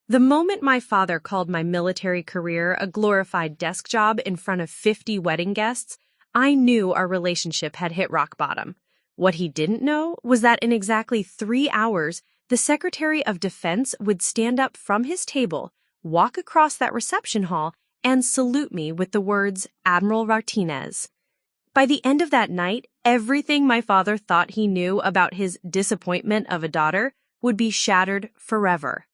The moment my father called my military career a glorified desk job in front of 50 wedding guests, I knew our relationship had hit rock bottom. What he didn't know was that in exactly 3 hours, the Secretary of Defense would stand up from his table, walk across that reception hall, and salute me with the words, "Admiral Martinez." By the end of that night, everything my father thought he knew about his disappointment of a daughter would be shattered forever.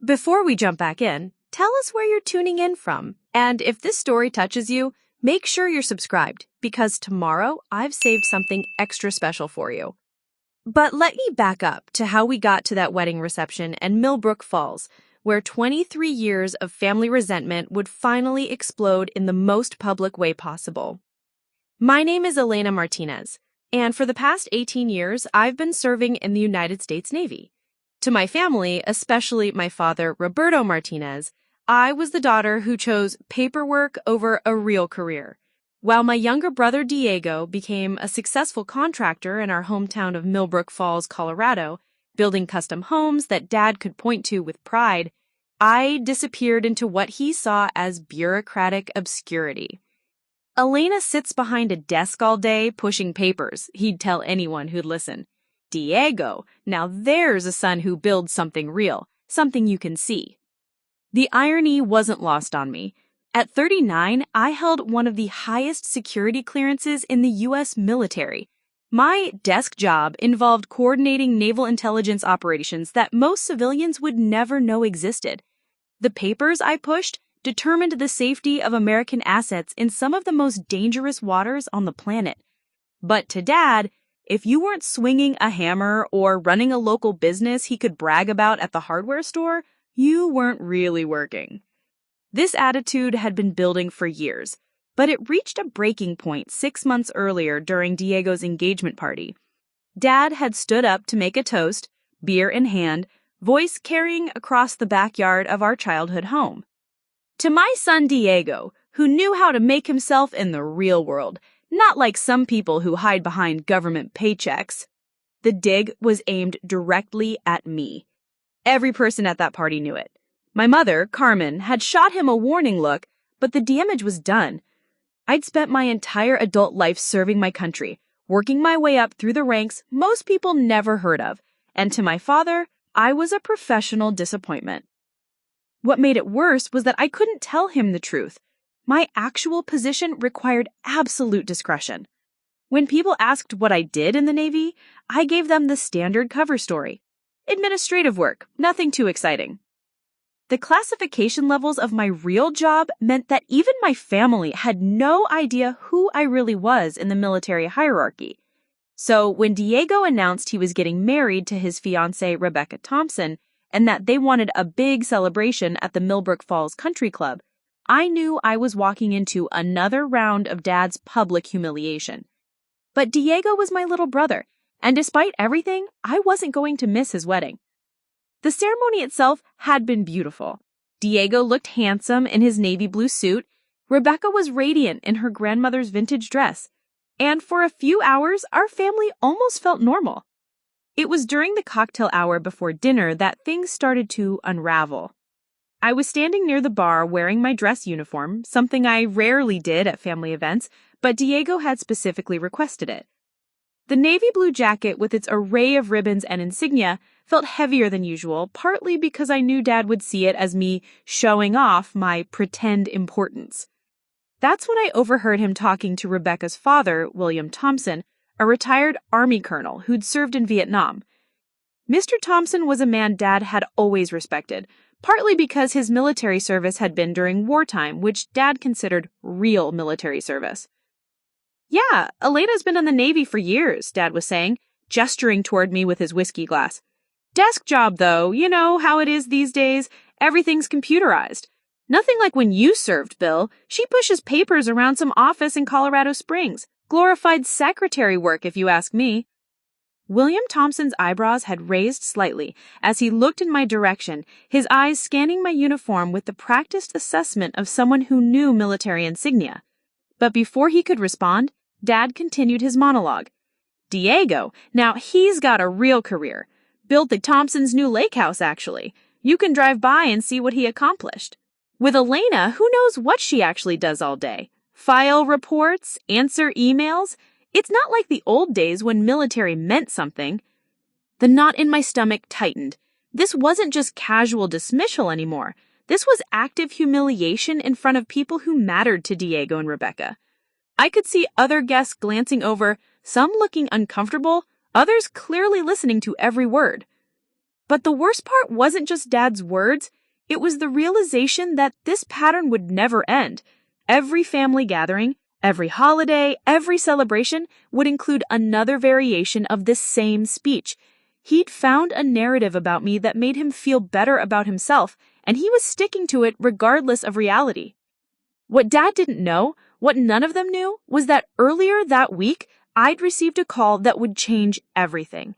Before we jump back in, tell us where you're tuning in from. And if this story touches you, make sure you're subscribed, because tomorrow I've saved something extra special for you. But let me back up to how we got to that wedding reception in Millbrook Falls, where 23 years of family resentment would finally explode in the most public way possible. My name is Elena Martinez, and for the past 18 years, I've been serving in the United States Navy. To my family, especially my father, Roberto Martinez, I was the daughter who chose paperwork over a real career, while my younger brother Diego became a successful contractor in our hometown of Millbrook Falls, Colorado, building custom homes that Dad could point to with pride. I disappeared into what he saw as bureaucratic obscurity. Elena sits behind a desk all day pushing papers, he'd tell anyone who'd listen. Diego, now there's a son who builds something real, something you can see. The irony wasn't lost on me. At 39, I held one of the highest security clearances in the U.S. military. My desk job involved coordinating naval intelligence operations that most civilians would never know existed. The papers I pushed determined the safety of American assets in some of the most dangerous waters on the planet. But to Dad, if you weren't swinging a hammer or running a local business he could brag about at the hardware store, you weren't really working. This attitude had been building for years, but it reached a breaking point 6 months earlier during Diego's engagement party. Dad had stood up to make a toast, beer in hand, voice carrying across the backyard of our childhood home. To my son Diego, who knew how to make himself in the real world, not like some people who hide behind government paychecks. The dig was aimed directly at me. Every person at that party knew it. My mother, Carmen, had shot him a warning look, but the damage was done. I'd spent my entire adult life serving my country, working my way up through the ranks most people never heard of, and to my father, I was a professional disappointment. What made it worse was that I couldn't tell him the truth. My actual position required absolute discretion. When people asked what I did in the Navy, I gave them the standard cover story. Administrative work, nothing too exciting. The classification levels of my real job meant that even my family had no idea who I really was in the military hierarchy. So when Diego announced he was getting married to his fiancée Rebecca Thompson and that they wanted a big celebration at the Millbrook Falls Country Club, I knew I was walking into another round of Dad's public humiliation. But Diego was my little brother, and despite everything, I wasn't going to miss his wedding. The ceremony itself had been beautiful. Diego looked handsome in his navy blue suit. Rebecca was radiant in her grandmother's vintage dress. And for a few hours, our family almost felt normal. It was during the cocktail hour before dinner that things started to unravel. I was standing near the bar wearing my dress uniform, something I rarely did at family events, but Diego had specifically requested it. The navy blue jacket with its array of ribbons and insignia felt heavier than usual, partly because I knew Dad would see it as me showing off my pretend importance. That's when I overheard him talking to Rebecca's father, William Thompson, a retired Army colonel who'd served in Vietnam. Mr. Thompson was a man Dad had always respected, partly because his military service had been during wartime, which Dad considered real military service. "Yeah, Elena's been in the Navy for years," Dad was saying, gesturing toward me with his whiskey glass. "Desk job, though, you know how it is these days. Everything's computerized. Nothing like when you served, Bill. She pushes papers around some office in Colorado Springs. Glorified secretary work, if you ask me." William Thompson's eyebrows had raised slightly as he looked in my direction, his eyes scanning my uniform with the practiced assessment of someone who knew military insignia. But before he could respond, Dad continued his monologue. "Diego, now he's got a real career. Built the Thompsons' new lake house, actually. You can drive by and see what he accomplished. With Elena, who knows what she actually does all day? File reports, answer emails. It's not like the old days when military meant something. The knot in my stomach tightened. This wasn't just casual dismissal anymore. This was active humiliation in front of people who mattered to Diego and Rebecca. I could see other guests glancing over, some looking uncomfortable, others clearly listening to every word. But the worst part wasn't just Dad's words, it was the realization that this pattern would never end. Every family gathering, every holiday, every celebration would include another variation of this same speech. He'd found a narrative about me that made him feel better about himself, and he was sticking to it regardless of reality. What Dad didn't know, what none of them knew, was that earlier that week, I'd received a call that would change everything.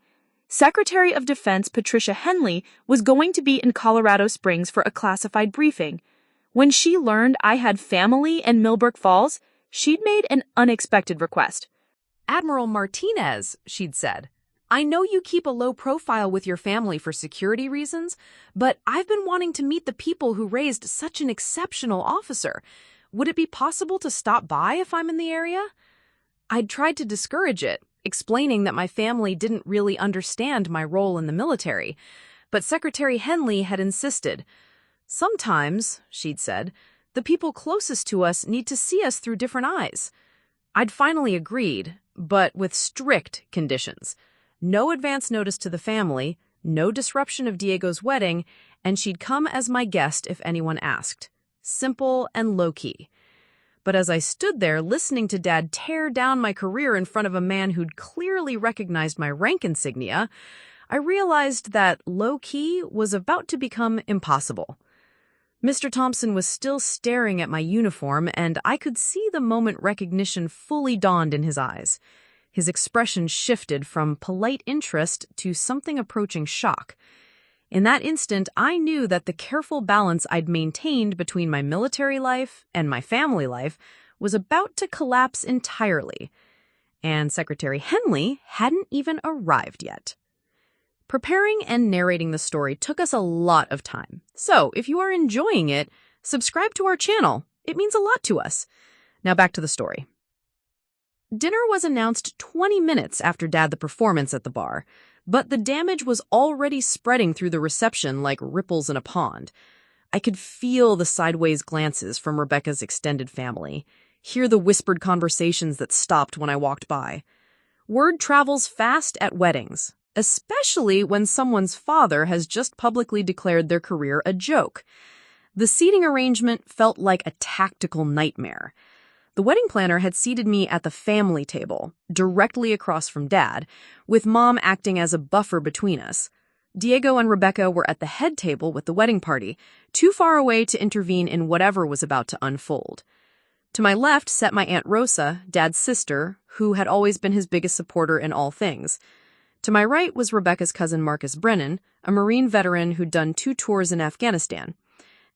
Secretary of Defense Patricia Henley was going to be in Colorado Springs for a classified briefing. When she learned I had family in Millbrook Falls, she'd made an unexpected request. "Admiral Martinez," she'd said, "I know you keep a low profile with your family for security reasons, but I've been wanting to meet the people who raised such an exceptional officer. Would it be possible to stop by if I'm in the area?" I'd tried to discourage it, explaining that my family didn't really understand my role in the military, but Secretary Henley had insisted. "Sometimes," she'd said, "the people closest to us need to see us through different eyes." I'd finally agreed, but with strict conditions. No advance notice to the family, no disruption of Diego's wedding, and she'd come as my guest if anyone asked. Simple and low-key. But as I stood there listening to Dad tear down my career in front of a man who'd clearly recognized my rank insignia, I realized that low-key was about to become impossible. Mr. Thompson was still staring at my uniform, and I could see the moment recognition fully dawned in his eyes. His expression shifted from polite interest to something approaching shock. In that instant, I knew that the careful balance I'd maintained between my military life and my family life was about to collapse entirely. And Secretary Henley hadn't even arrived yet. Preparing and narrating the story took us a lot of time. So, if you are enjoying it, subscribe to our channel. It means a lot to us. Now back to the story. Dinner was announced 20 minutes after the performance at the bar, but the damage was already spreading through the reception like ripples in a pond. I could feel the sideways glances from Rebecca's extended family, hear the whispered conversations that stopped when I walked by. Word travels fast at weddings, especially when someone's father has just publicly declared their career a joke. The seating arrangement felt like a tactical nightmare. The wedding planner had seated me at the family table, directly across from Dad, with Mom acting as a buffer between us. Diego and Rebecca were at the head table with the wedding party, too far away to intervene in whatever was about to unfold. To my left sat my Aunt Rosa, Dad's sister, who had always been his biggest supporter in all things. To my right was Rebecca's cousin Marcus Brennan, a Marine veteran who'd done 2 tours in Afghanistan.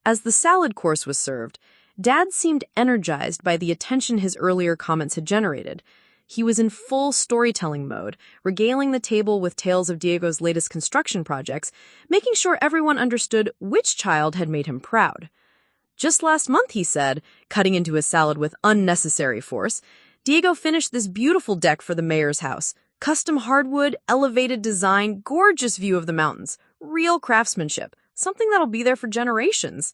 As the salad course was served, Dad seemed energized by the attention his earlier comments had generated. He was in full storytelling mode, regaling the table with tales of Diego's latest construction projects, making sure everyone understood which child had made him proud. Just last month, he said, cutting into his salad with unnecessary force, Diego finished this beautiful deck for the mayor's house. Custom hardwood, elevated design, gorgeous view of the mountains. Real craftsmanship. Something that'll be there for generations.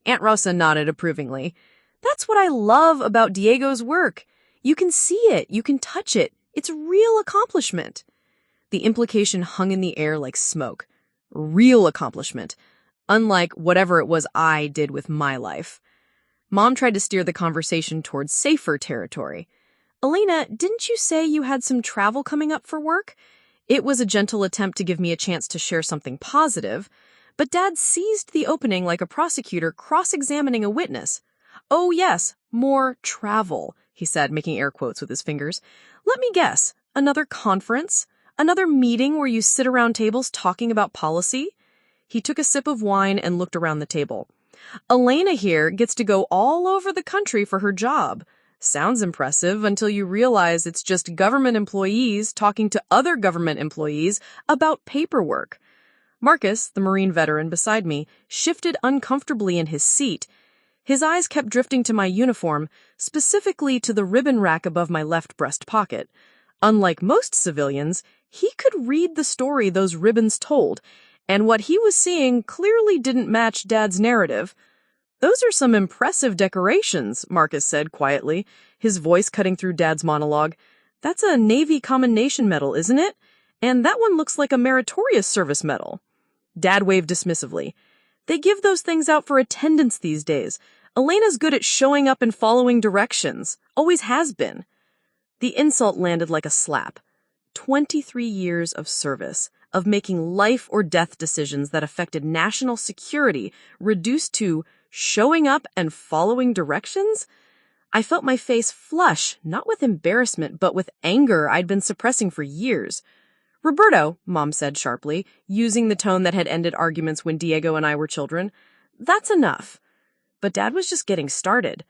Aunt Rosa nodded approvingly. That's what I love about Diego's work. You can see it. You can touch it. It's real accomplishment. The implication hung in the air like smoke. Real accomplishment. Unlike whatever it was I did with my life. Mom tried to steer the conversation towards safer territory. Elena, didn't you say you had some travel coming up for work? It was a gentle attempt to give me a chance to share something positive, but Dad seized the opening like a prosecutor cross-examining a witness. "Oh yes, more travel," he said, making air quotes with his fingers. "Let me guess, another conference? Another meeting where you sit around tables talking about policy?" He took a sip of wine and looked around the table. "Elena here gets to go all over the country for her job. Sounds impressive until you realize it's just government employees talking to other government employees about paperwork. Marcus, the Marine veteran beside me, shifted uncomfortably in his seat. His eyes kept drifting to my uniform, specifically to the ribbon rack above my left breast pocket. Unlike most civilians, he could read the story those ribbons told, and what he was seeing clearly didn't match Dad's narrative. "Those are some impressive decorations," Marcus said quietly, his voice cutting through Dad's monologue. "That's a Navy Commendation Medal, isn't it? And that one looks like a Meritorious Service Medal." Dad waved dismissively. "They give those things out for attendance these days. Elena's good at showing up and following directions. Always has been." The insult landed like a slap. 23 years of service, of making life or death decisions that affected national security, reduced to showing up and following directions? I felt my face flush, not with embarrassment, but with anger I'd been suppressing for years. "Roberto," Mom said sharply, using the tone that had ended arguments when Diego and I were children, "that's enough." But Dad was just getting started.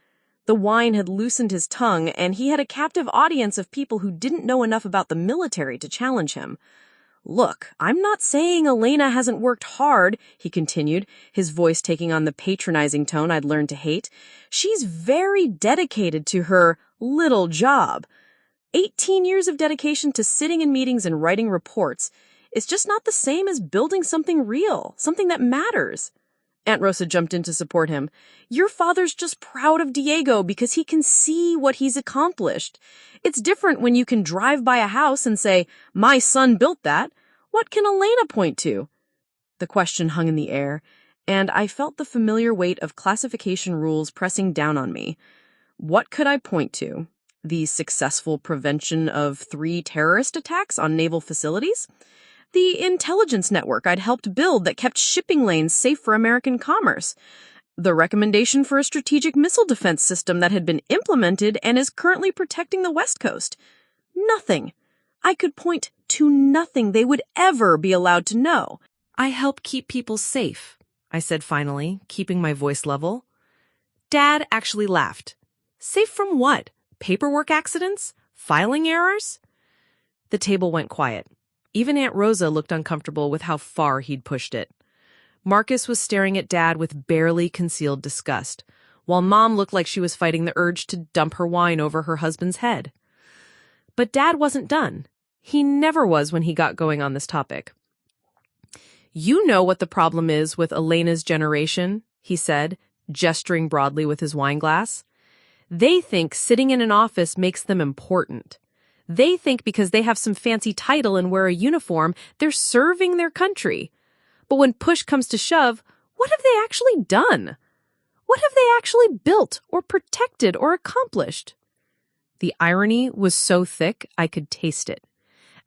The wine had loosened his tongue, and he had a captive audience of people who didn't know enough about the military to challenge him. "Look, I'm not saying Elena hasn't worked hard," he continued, his voice taking on the patronizing tone I'd learned to hate. "She's very dedicated to her little job. 18 years of dedication to sitting in meetings and writing reports. It's just not the same as building something real, something that matters." Aunt Rosa jumped in to support him. "Your father's just proud of Diego because he can see what he's accomplished. It's different when you can drive by a house and say, 'My son built that.' What can Elena point to?" The question hung in the air, and I felt the familiar weight of classification rules pressing down on me. What could I point to? The successful prevention of 3 terrorist attacks on naval facilities? The intelligence network I'd helped build that kept shipping lanes safe for American commerce? The recommendation for a strategic missile defense system that had been implemented and is currently protecting the West Coast? Nothing. I could point to nothing they would ever be allowed to know. "I help keep people safe," I said finally, keeping my voice level. Dad actually laughed. "Safe from what? Paperwork accidents? Filing errors?" The table went quiet. Even Aunt Rosa looked uncomfortable with how far he'd pushed it. Marcus was staring at Dad with barely concealed disgust, while Mom looked like she was fighting the urge to dump her wine over her husband's head. But Dad wasn't done. He never was when he got going on this topic. "You know what the problem is with Elena's generation," he said, gesturing broadly with his wine glass. "They think sitting in an office makes them important. They think because they have some fancy title and wear a uniform, they're serving their country. But when push comes to shove, what have they actually done? What have they actually built or protected or accomplished?" The irony was so thick I could taste it.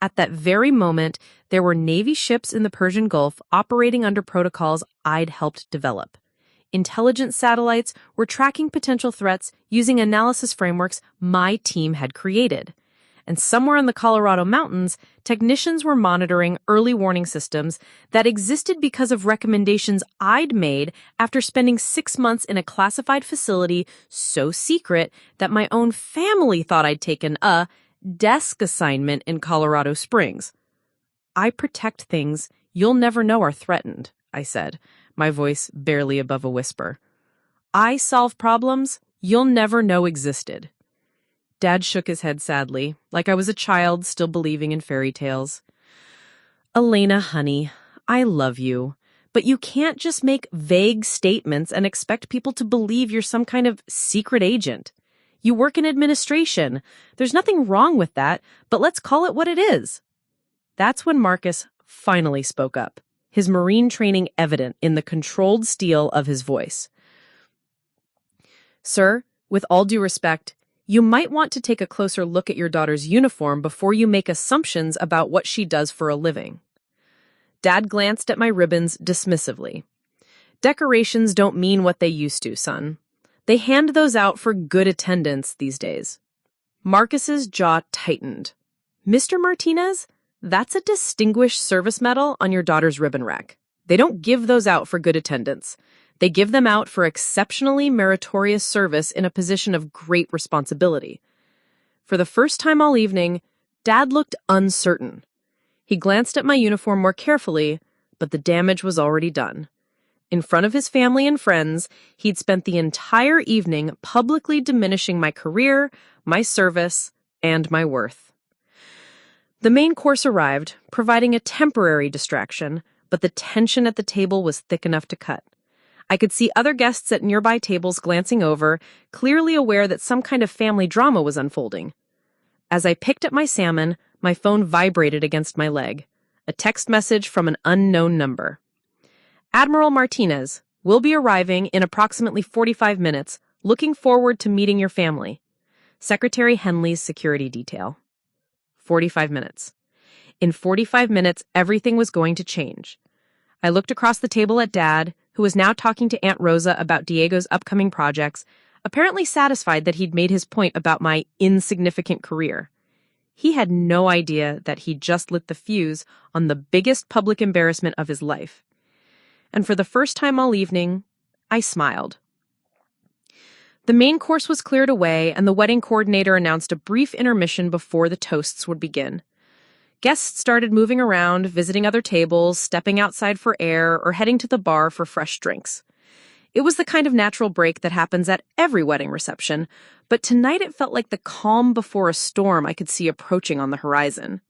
At that very moment, there were Navy ships in the Persian Gulf operating under protocols I'd helped develop. Intelligence satellites were tracking potential threats using analysis frameworks my team had created. And somewhere in the Colorado mountains, technicians were monitoring early warning systems that existed because of recommendations I'd made after spending 6 months in a classified facility so secret that my own family thought I'd taken a desk assignment in Colorado Springs. "I protect things you'll never know are threatened," I said, my voice barely above a whisper. "I solve problems you'll never know existed." Dad shook his head sadly, like I was a child still believing in fairy tales. "Elena, honey, I love you, but you can't just make vague statements and expect people to believe you're some kind of secret agent. You work in administration. There's nothing wrong with that, but let's call it what it is." That's when Marcus finally spoke up, his Marine training evident in the controlled steel of his voice. "Sir, with all due respect, you might want to take a closer look at your daughter's uniform before you make assumptions about what she does for a living." Dad glanced at my ribbons dismissively. "Decorations don't mean what they used to, son. They hand those out for good attendance these days." Marcus's jaw tightened. "Mr. Martinez, that's a Distinguished Service Medal on your daughter's ribbon rack. They don't give those out for good attendance. They give them out for exceptionally meritorious service in a position of great responsibility." For the first time all evening, Dad looked uncertain. He glanced at my uniform more carefully, but the damage was already done. In front of his family and friends, he'd spent the entire evening publicly diminishing my career, my service, and my worth. The main course arrived, providing a temporary distraction, but the tension at the table was thick enough to cut. I could see other guests at nearby tables glancing over, clearly aware that some kind of family drama was unfolding. As I picked at my salmon, my phone vibrated against my leg. A text message from an unknown number. Admiral Martinez will be arriving in approximately 45 minutes, looking forward to meeting your family. Secretary Henley's security detail. 45 minutes. In 45 minutes, everything was going to change. I looked across the table at Dad, who was now talking to Aunt Rosa about Diego's upcoming projects, apparently satisfied that he'd made his point about my insignificant career. He had no idea that he'd just lit the fuse on the biggest public embarrassment of his life. And for the first time all evening, I smiled. The main course was cleared away, and the wedding coordinator announced a brief intermission before the toasts would begin. Guests started moving around, visiting other tables, stepping outside for air, or heading to the bar for fresh drinks. It was the kind of natural break that happens at every wedding reception, but tonight it felt like the calm before a storm I could see approaching on the horizon.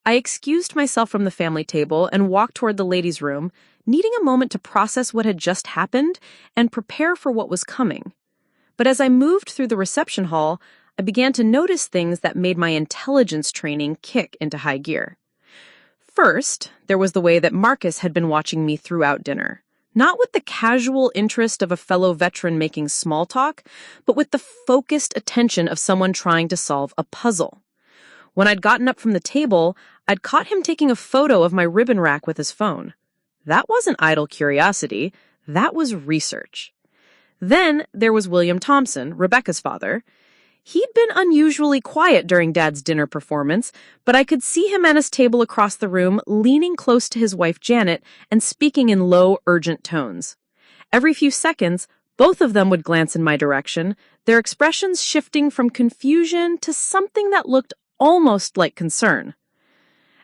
I excused myself from the family table and walked toward the ladies' room, needing a moment to process what had just happened and prepare for what was coming. But as I moved through the reception hall, I began to notice things that made my intelligence training kick into high gear. First, there was the way that Marcus had been watching me throughout dinner. Not with the casual interest of a fellow veteran making small talk, but with the focused attention of someone trying to solve a puzzle. When I'd gotten up from the table, I'd caught him taking a photo of my ribbon rack with his phone. That wasn't idle curiosity, that was research. Then there was William Thompson, Rebecca's father. He'd been unusually quiet during Dad's dinner performance, but I could see him at his table across the room, leaning close to his wife Janet and speaking in low, urgent tones. Every few seconds, both of them would glance in my direction, their expressions shifting from confusion to something that looked almost like concern.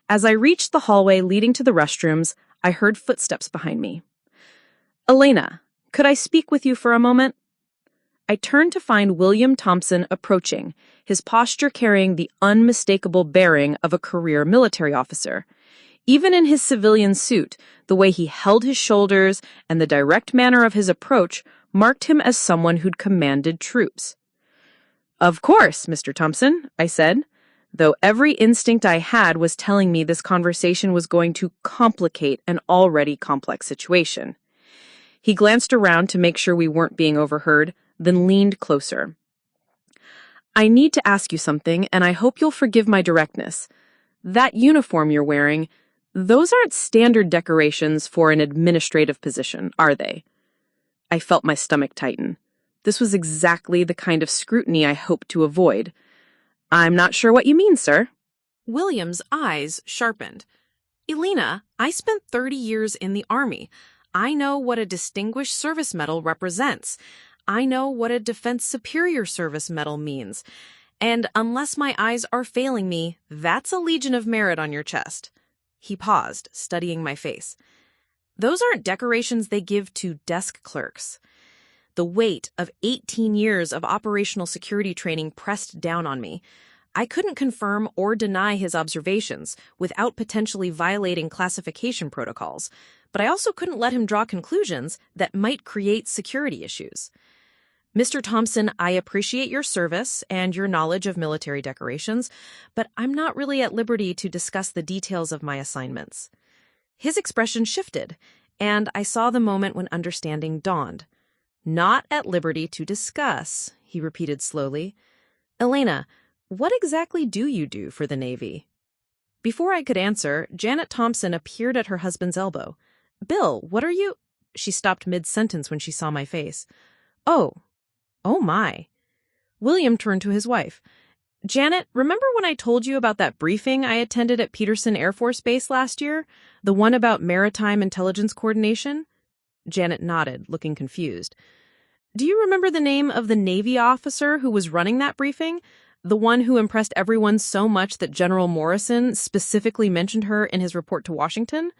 As I reached the hallway leading to the restrooms, I heard footsteps behind me. "Elena, could I speak with you for a moment?" I turned to find William Thompson approaching, his posture carrying the unmistakable bearing of a career military officer. Even in his civilian suit, the way he held his shoulders and the direct manner of his approach marked him as someone who'd commanded troops. "Of course, Mr. Thompson," I said, though every instinct I had was telling me this conversation was going to complicate an already complex situation. He glanced around to make sure we weren't being overheard, then leaned closer. "I need to ask you something, and I hope you'll forgive my directness. That uniform you're wearing, those aren't standard decorations for an administrative position, are they?" I felt my stomach tighten. This was exactly the kind of scrutiny I hoped to avoid. "I'm not sure what you mean, sir." William's eyes sharpened. "Elena, I spent 30 years in the Army. I know what a Distinguished Service Medal represents. I know what a Defense Superior Service Medal means. And unless my eyes are failing me, that's a Legion of Merit on your chest." He paused, studying my face. "Those aren't decorations they give to desk clerks." The weight of 18 years of operational security training pressed down on me. I couldn't confirm or deny his observations without potentially violating classification protocols, but I also couldn't let him draw conclusions that might create security issues. "Mr. Thompson, I appreciate your service and your knowledge of military decorations, but I'm not really at liberty to discuss the details of my assignments." His expression shifted, and I saw the moment when understanding dawned. "Not at liberty to discuss," he repeated slowly. "Elena, what exactly do you do for the Navy?" Before I could answer, Janet Thompson appeared at her husband's elbow. "Bill, what are you—" She stopped mid-sentence when she saw my face. Oh my." William turned to his wife. "Janet, remember when I told you about that briefing I attended at Peterson Air Force Base last year? The one about maritime intelligence coordination?" Janet nodded, looking confused. "Do you remember the name of the Navy officer who was running that briefing? The one who impressed everyone so much that General Morrison specifically mentioned her in his report to Washington?"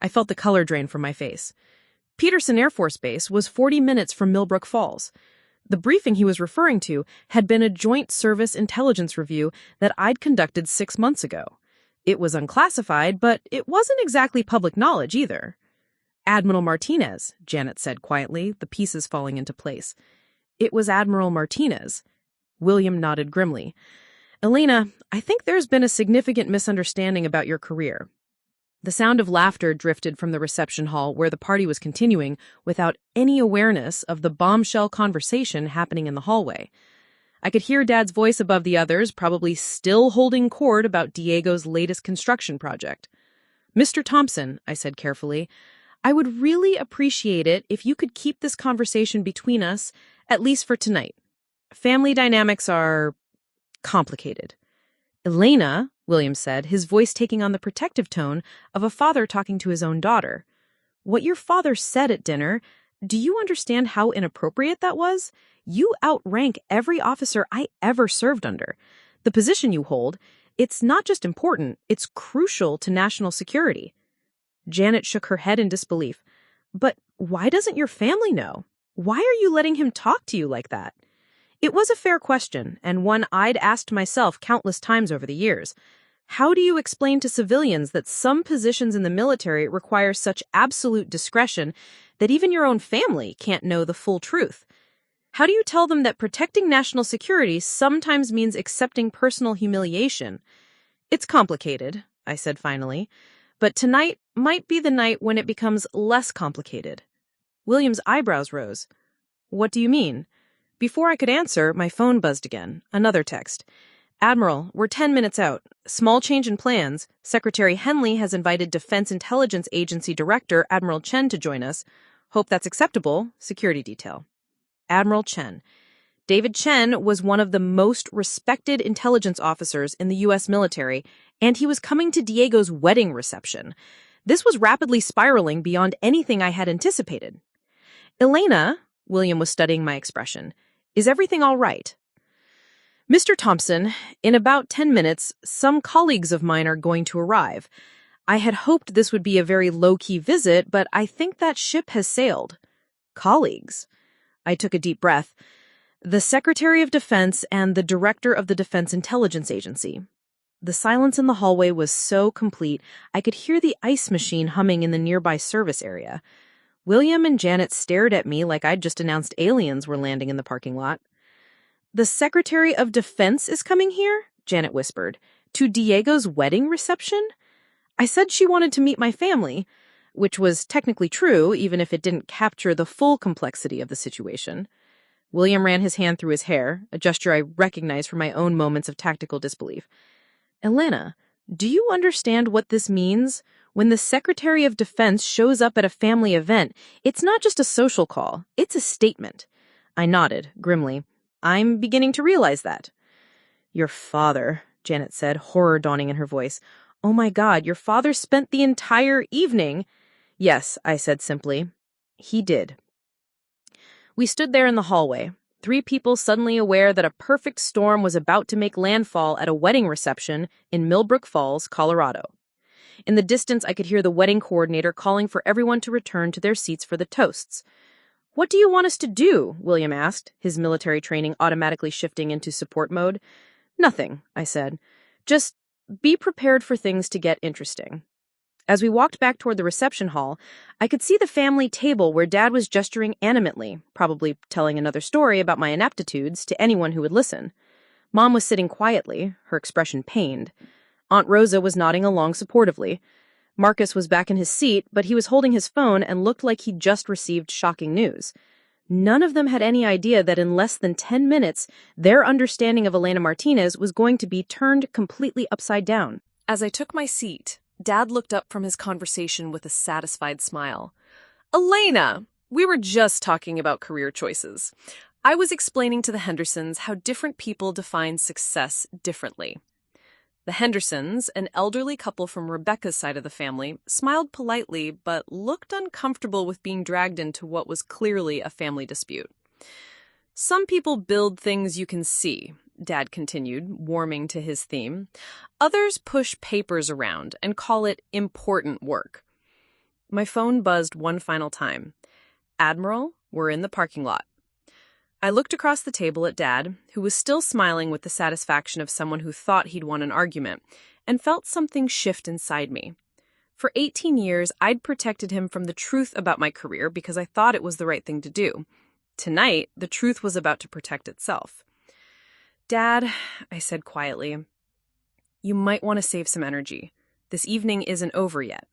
I felt the color drain from my face. Peterson Air Force Base was 40 minutes from Millbrook Falls. The briefing he was referring to had been a joint service intelligence review that I'd conducted 6 months ago. It was unclassified, but it wasn't exactly public knowledge either. Admiral Martinez, Janet said quietly, the pieces falling into place. It was Admiral Martinez. William nodded grimly. Elena, I think there's been a significant misunderstanding about your career. The sound of laughter drifted from the reception hall where the party was continuing without any awareness of the bombshell conversation happening in the hallway. I could hear Dad's voice above the others, probably still holding court about Diego's latest construction project. Mr. Thompson, I said carefully, I would really appreciate it if you could keep this conversation between us, at least for tonight. Family dynamics are complicated. Elena, William said, his voice taking on the protective tone of a father talking to his own daughter. What your father said at dinner, do you understand how inappropriate that was? You outrank every officer I ever served under. The position you hold, it's not just important, it's crucial to national security. Janet shook her head in disbelief. But why doesn't your family know? Why are you letting him talk to you like that? It was a fair question, and one I'd asked myself countless times over the years. How do you explain to civilians that some positions in the military require such absolute discretion that even your own family can't know the full truth? How do you tell them that protecting national security sometimes means accepting personal humiliation? It's complicated, I said finally, but tonight might be the night when it becomes less complicated. William's eyebrows rose. What do you mean? Before I could answer, my phone buzzed again. Another text. Admiral, we're 10 minutes out. Small change in plans. Secretary Henley has invited Defense Intelligence Agency Director Admiral Chen to join us. Hope that's acceptable. Security detail. Admiral Chen. David Chen was one of the most respected intelligence officers in the U.S. military, and he was coming to Diego's wedding reception. This was rapidly spiraling beyond anything I had anticipated. Elena, William was studying my expression, is everything all right? Mr. Thompson, in about 10 minutes, some colleagues of mine are going to arrive. I had hoped this would be a very low-key visit, but I think that ship has sailed. Colleagues? I took a deep breath. The Secretary of Defense and the Director of the Defense Intelligence Agency. The silence in the hallway was so complete, I could hear the ice machine humming in the nearby service area. William and Janet stared at me like I'd just announced aliens were landing in the parking lot. The Secretary of Defense is coming here, Janet whispered, to Diego's wedding reception? I said she wanted to meet my family, which was technically true, even if it didn't capture the full complexity of the situation. William ran his hand through his hair, a gesture I recognized from my own moments of tactical disbelief. Elena, do you understand what this means? When the Secretary of Defense shows up at a family event, it's not just a social call, it's a statement. I nodded, grimly. I'm beginning to realize that. Your father, Janet said, horror dawning in her voice. Oh my God, your father spent the entire evening. Yes, I said simply. He did. We stood there in the hallway, 3 people suddenly aware that a perfect storm was about to make landfall at a wedding reception in Millbrook Falls, Colorado. In the distance, I could hear the wedding coordinator calling for everyone to return to their seats for the toasts. What do you want us to do? William asked, his military training automatically shifting into support mode. Nothing, I said. Just be prepared for things to get interesting. As we walked back toward the reception hall, I could see the family table where Dad was gesturing animately, probably telling another story about my inaptitudes to anyone who would listen. Mom was sitting quietly, her expression pained. Aunt Rosa was nodding along supportively. Marcus was back in his seat, but he was holding his phone and looked like he'd just received shocking news. None of them had any idea that in less than 10 minutes, their understanding of Elena Martinez was going to be turned completely upside down. As I took my seat, Dad looked up from his conversation with a satisfied smile. Elena, we were just talking about career choices. I was explaining to the Hendersons how different people define success differently. The Hendersons, an elderly couple from Rebecca's side of the family, smiled politely but looked uncomfortable with being dragged into what was clearly a family dispute. Some people build things you can see, Dad continued, warming to his theme. Others push papers around and call it important work. My phone buzzed one final time. Admiral, we're in the parking lot. I looked across the table at Dad, who was still smiling with the satisfaction of someone who thought he'd won an argument, and felt something shift inside me. For 18 years, I'd protected him from the truth about my career because I thought it was the right thing to do. Tonight, the truth was about to protect itself. Dad, I said quietly, you might want to save some energy. This evening isn't over yet.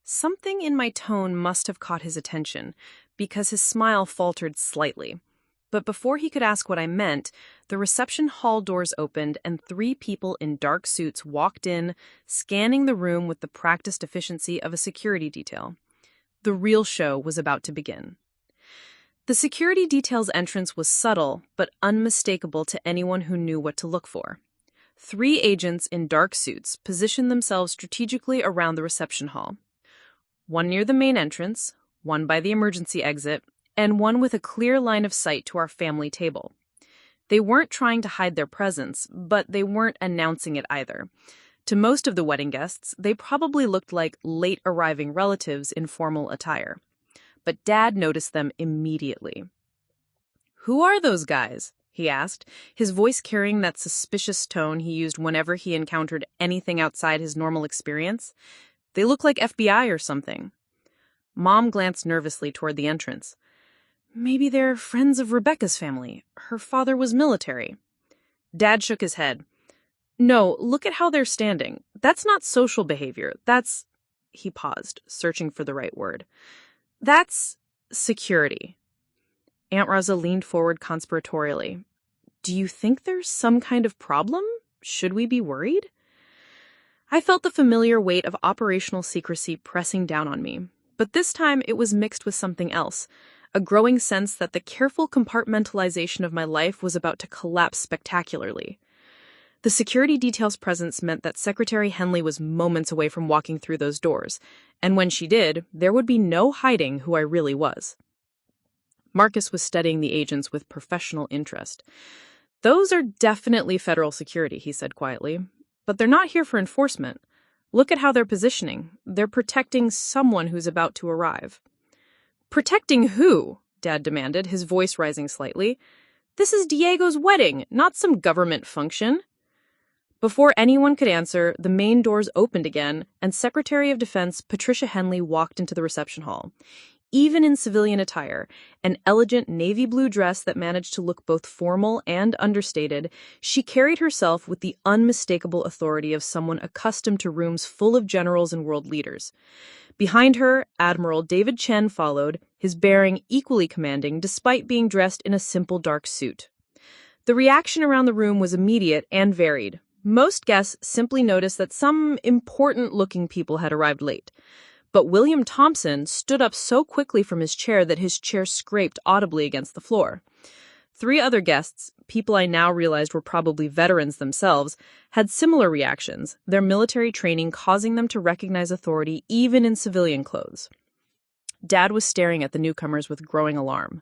Something in my tone must have caught his attention, because his smile faltered slightly. But before he could ask what I meant, the reception hall doors opened and 3 people in dark suits walked in, scanning the room with the practiced efficiency of a security detail. The real show was about to begin. The security detail's entrance was subtle, but unmistakable to anyone who knew what to look for. 3 agents in dark suits positioned themselves strategically around the reception hall. One near the main entrance, one by the emergency exit, and one with a clear line of sight to our family table. They weren't trying to hide their presence, but they weren't announcing it either. To most of the wedding guests, they probably looked like late-arriving relatives in formal attire. But Dad noticed them immediately. "Who are those guys?" he asked, his voice carrying that suspicious tone he used whenever he encountered anything outside his normal experience. "They look like FBI or something." Mom glanced nervously toward the entrance. "Maybe they're friends of Rebecca's family. Her father was military." Dad shook his head. "No, look at how they're standing. That's not social behavior. That's..." He paused, searching for the right word. "That's security." Aunt Rosa leaned forward conspiratorially. "Do you think there's some kind of problem? Should we be worried?" I felt the familiar weight of operational secrecy pressing down on me, but this time it was mixed with something else, a growing sense that the careful compartmentalization of my life was about to collapse spectacularly. The security detail's presence meant that Secretary Henley was moments away from walking through those doors, and when she did, there would be no hiding who I really was. Marcus was studying the agents with professional interest. "Those are definitely federal security," he said quietly, "but they're not here for enforcement. Look at how they're positioning. They're protecting someone who's about to arrive." "Protecting who?" Dad demanded, his voice rising slightly. "This is Diego's wedding, not some government function." Before anyone could answer, the main doors opened again, and Secretary of Defense Patricia Henley walked into the reception hall. Even in civilian attire, an elegant navy blue dress that managed to look both formal and understated, she carried herself with the unmistakable authority of someone accustomed to rooms full of generals and world leaders. Behind her, Admiral David Chen followed, his bearing equally commanding despite being dressed in a simple dark suit. The reaction around the room was immediate and varied. Most guests simply noticed that some important-looking people had arrived late. But William Thompson stood up so quickly from his chair that his chair scraped audibly against the floor. 3 other guests, people I now realized were probably veterans themselves, had similar reactions, their military training causing them to recognize authority even in civilian clothes. Dad was staring at the newcomers with growing alarm.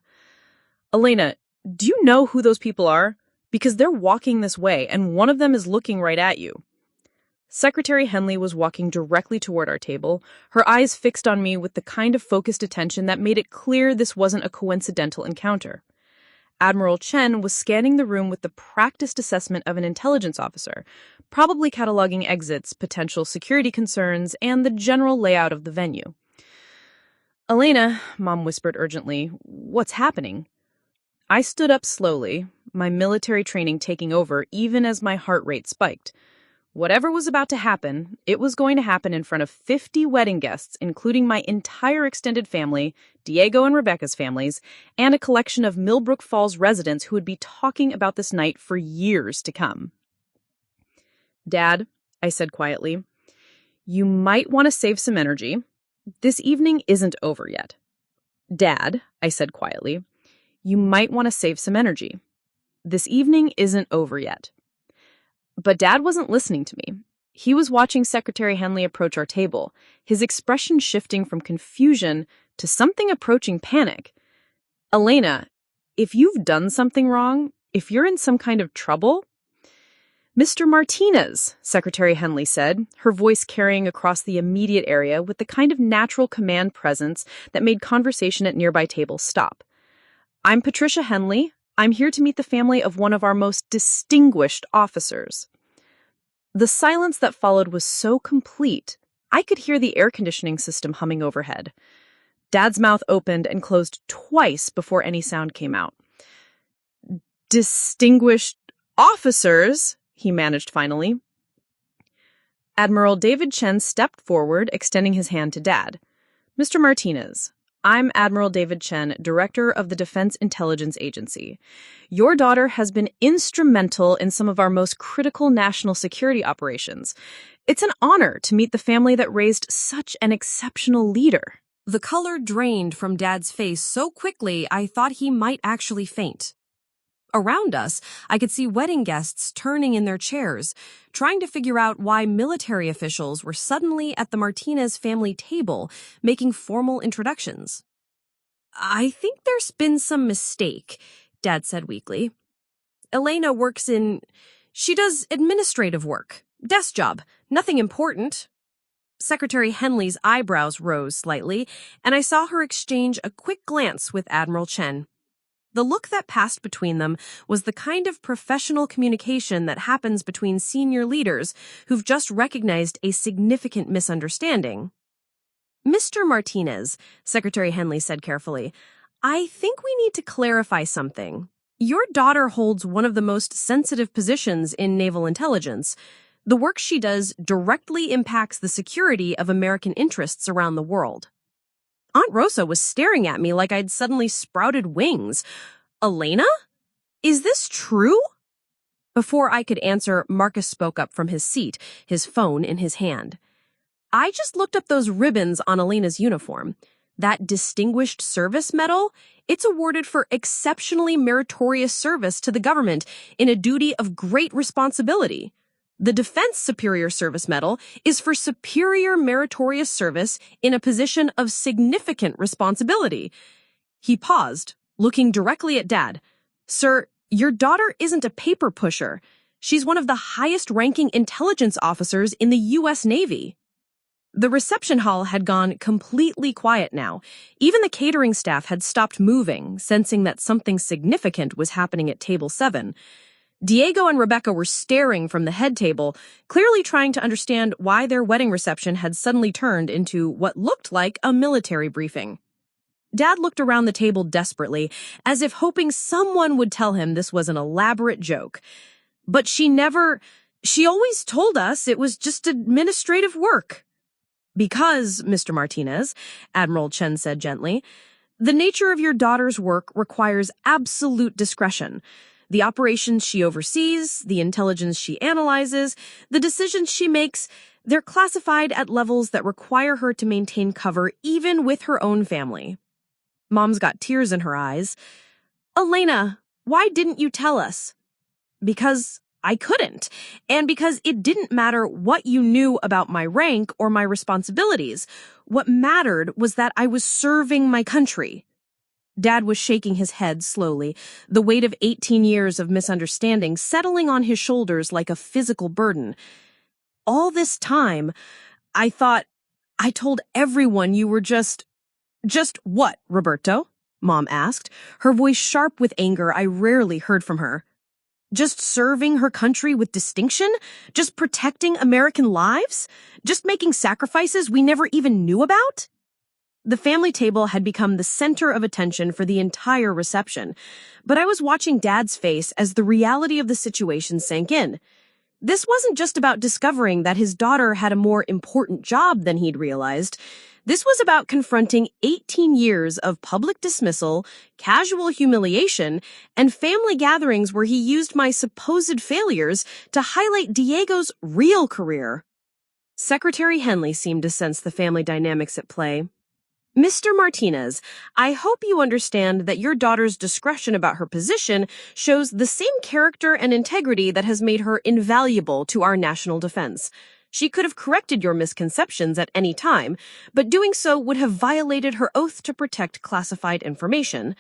"Elena, do you know who those people are? Because they're walking this way, and one of them is looking right at you." Secretary Henley was walking directly toward our table, her eyes fixed on me with the kind of focused attention that made it clear this wasn't a coincidental encounter. Admiral Chen was scanning the room with the practiced assessment of an intelligence officer, probably cataloging exits, potential security concerns, and the general layout of the venue. "Elena," Mom whispered urgently, "what's happening?" I stood up slowly, my military training taking over even as my heart rate spiked. Whatever was about to happen, it was going to happen in front of 50 wedding guests, including my entire extended family, Diego and Rebecca's families, and a collection of Millbrook Falls residents who would be talking about this night for years to come. "Dad," I said quietly, "you might want to save some energy. This evening isn't over yet." "Dad," I said quietly, "you might want to save some energy. This evening isn't over yet." But Dad wasn't listening to me. He was watching Secretary Henley approach our table, his expression shifting from confusion to something approaching panic. "Elena, if you've done something wrong, if you're in some kind of trouble..." Mr. Martinez, Secretary Henley said, her voice carrying across the immediate area with the kind of natural command presence that made conversation at nearby tables stop. I'm Patricia Henley. I'm here to meet the family of one of our most distinguished officers. The silence that followed was so complete, I could hear the air conditioning system humming overhead. Dad's mouth opened and closed twice before any sound came out. Distinguished officers, he managed finally. Admiral David Chen stepped forward, extending his hand to Dad. Mr. Martinez, I'm Admiral David Chen, Director of the Defense Intelligence Agency. Your daughter has been instrumental in some of our most critical national security operations. It's an honor to meet the family that raised such an exceptional leader. The color drained from Dad's face so quickly I thought he might actually faint. Around us, I could see wedding guests turning in their chairs, trying to figure out why military officials were suddenly at the Martinez family table, making formal introductions. I think there's been some mistake, Dad said weakly. Elena she does administrative work, desk job, nothing important. Secretary Henley's eyebrows rose slightly, and I saw her exchange a quick glance with Admiral Chen. The look that passed between them was the kind of professional communication that happens between senior leaders who've just recognized a significant misunderstanding. Mr. Martinez, Secretary Henley said carefully, I think we need to clarify something. Your daughter holds one of the most sensitive positions in naval intelligence. The work she does directly impacts the security of American interests around the world. Aunt Rosa was staring at me like I'd suddenly sprouted wings. Elena? Is this true? Before I could answer, Marcus spoke up from his seat, his phone in his hand. I just looked up those ribbons on Elena's uniform. That Distinguished Service Medal, it's awarded for exceptionally meritorious service to the government in a duty of great responsibility. The Defense Superior Service Medal is for superior meritorious service in a position of significant responsibility. He paused, looking directly at Dad. Sir, your daughter isn't a paper pusher. She's one of the highest-ranking intelligence officers in the U.S. Navy. The reception hall had gone completely quiet now. Even the catering staff had stopped moving, sensing that something significant was happening at Table 7. Diego and Rebecca were staring from the head table, clearly trying to understand why their wedding reception had suddenly turned into what looked like a military briefing. Dad looked around the table desperately, as if hoping someone would tell him this was an elaborate joke. But she always told us it was just administrative work. Because, Mr. Martinez, Admiral Chen said gently, the nature of your daughter's work requires absolute discretion. The operations she oversees, the intelligence she analyzes, the decisions she makes, they're classified at levels that require her to maintain cover even with her own family. Mom's got tears in her eyes. Elena, why didn't you tell us? Because I couldn't, and because it didn't matter what you knew about my rank or my responsibilities. What mattered was that I was serving my country. Dad was shaking his head slowly, the weight of 18 years of misunderstanding settling on his shoulders like a physical burden. All this time, I told everyone you were just what, Roberto? Mom asked, her voice sharp with anger I rarely heard from her. Just serving her country with distinction? Just protecting American lives? Just making sacrifices we never even knew about? The family table had become the center of attention for the entire reception, but I was watching Dad's face as the reality of the situation sank in. This wasn't just about discovering that his daughter had a more important job than he'd realized. This was about confronting 18 years of public dismissal, casual humiliation, and family gatherings where he used my supposed failures to highlight Diego's real career. Secretary Henley seemed to sense the family dynamics at play. Mr. Martinez, I hope you understand that your daughter's discretion about her position shows the same character and integrity that has made her invaluable to our national defense. She could have corrected your misconceptions at any time, but doing so would have violated her oath to protect classified information.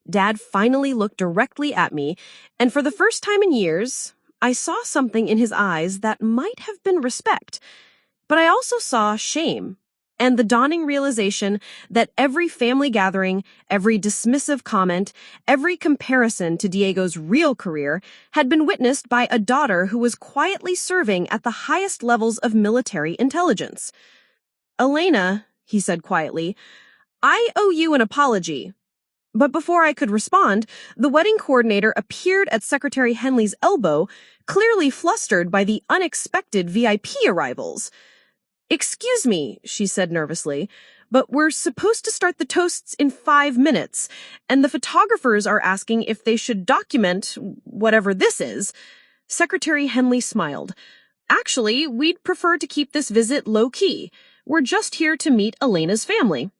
Dad finally looked directly at me, and for the first time in years, I saw something in his eyes that might have been respect, but I also saw shame and the dawning realization that every family gathering, every dismissive comment, every comparison to Diego's real career had been witnessed by a daughter who was quietly serving at the highest levels of military intelligence. "Elena," he said quietly, "I owe you an apology." But before I could respond, the wedding coordinator appeared at Secretary Henley's elbow, clearly flustered by the unexpected VIP arrivals. "Excuse me," she said nervously, "but we're supposed to start the toasts in 5 minutes, and the photographers are asking if they should document whatever this is." Secretary Henley smiled. "Actually, we'd prefer to keep this visit low-key. We're just here to meet Elena's family."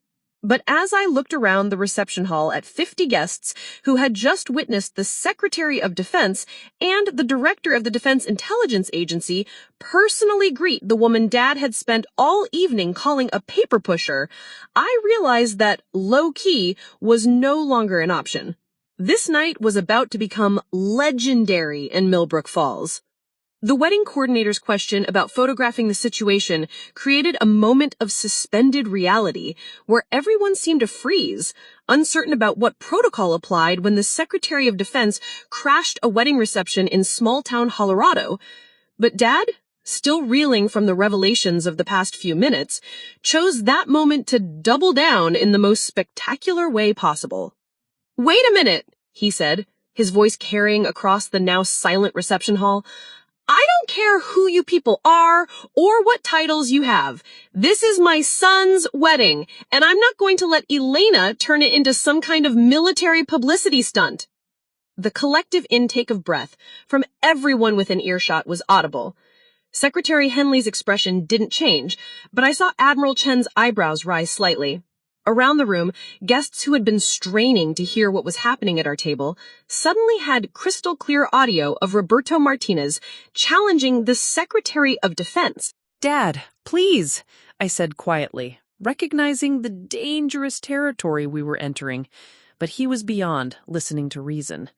But as I looked around the reception hall at 50 guests who had just witnessed the Secretary of Defense and the Director of the Defense Intelligence Agency personally greet the woman Dad had spent all evening calling a paper pusher, I realized that low-key was no longer an option. This night was about to become legendary in Millbrook Falls. The wedding coordinator's question about photographing the situation created a moment of suspended reality where everyone seemed to freeze, uncertain about what protocol applied when the Secretary of Defense crashed a wedding reception in small-town Colorado. But Dad, still reeling from the revelations of the past few minutes, chose that moment to double down in the most spectacular way possible. "Wait a minute," he said, his voice carrying across the now silent reception hall. "I don't care who you people are or what titles you have. This is my son's wedding, and I'm not going to let Elena turn it into some kind of military publicity stunt." The collective intake of breath from everyone within earshot was audible. Secretary Henley's expression didn't change, but I saw Admiral Chen's eyebrows rise slightly. Around the room, guests who had been straining to hear what was happening at our table suddenly had crystal-clear audio of Roberto Martinez challenging the Secretary of Defense. "Dad, please," I said quietly, recognizing the dangerous territory we were entering, but he was beyond listening to reason.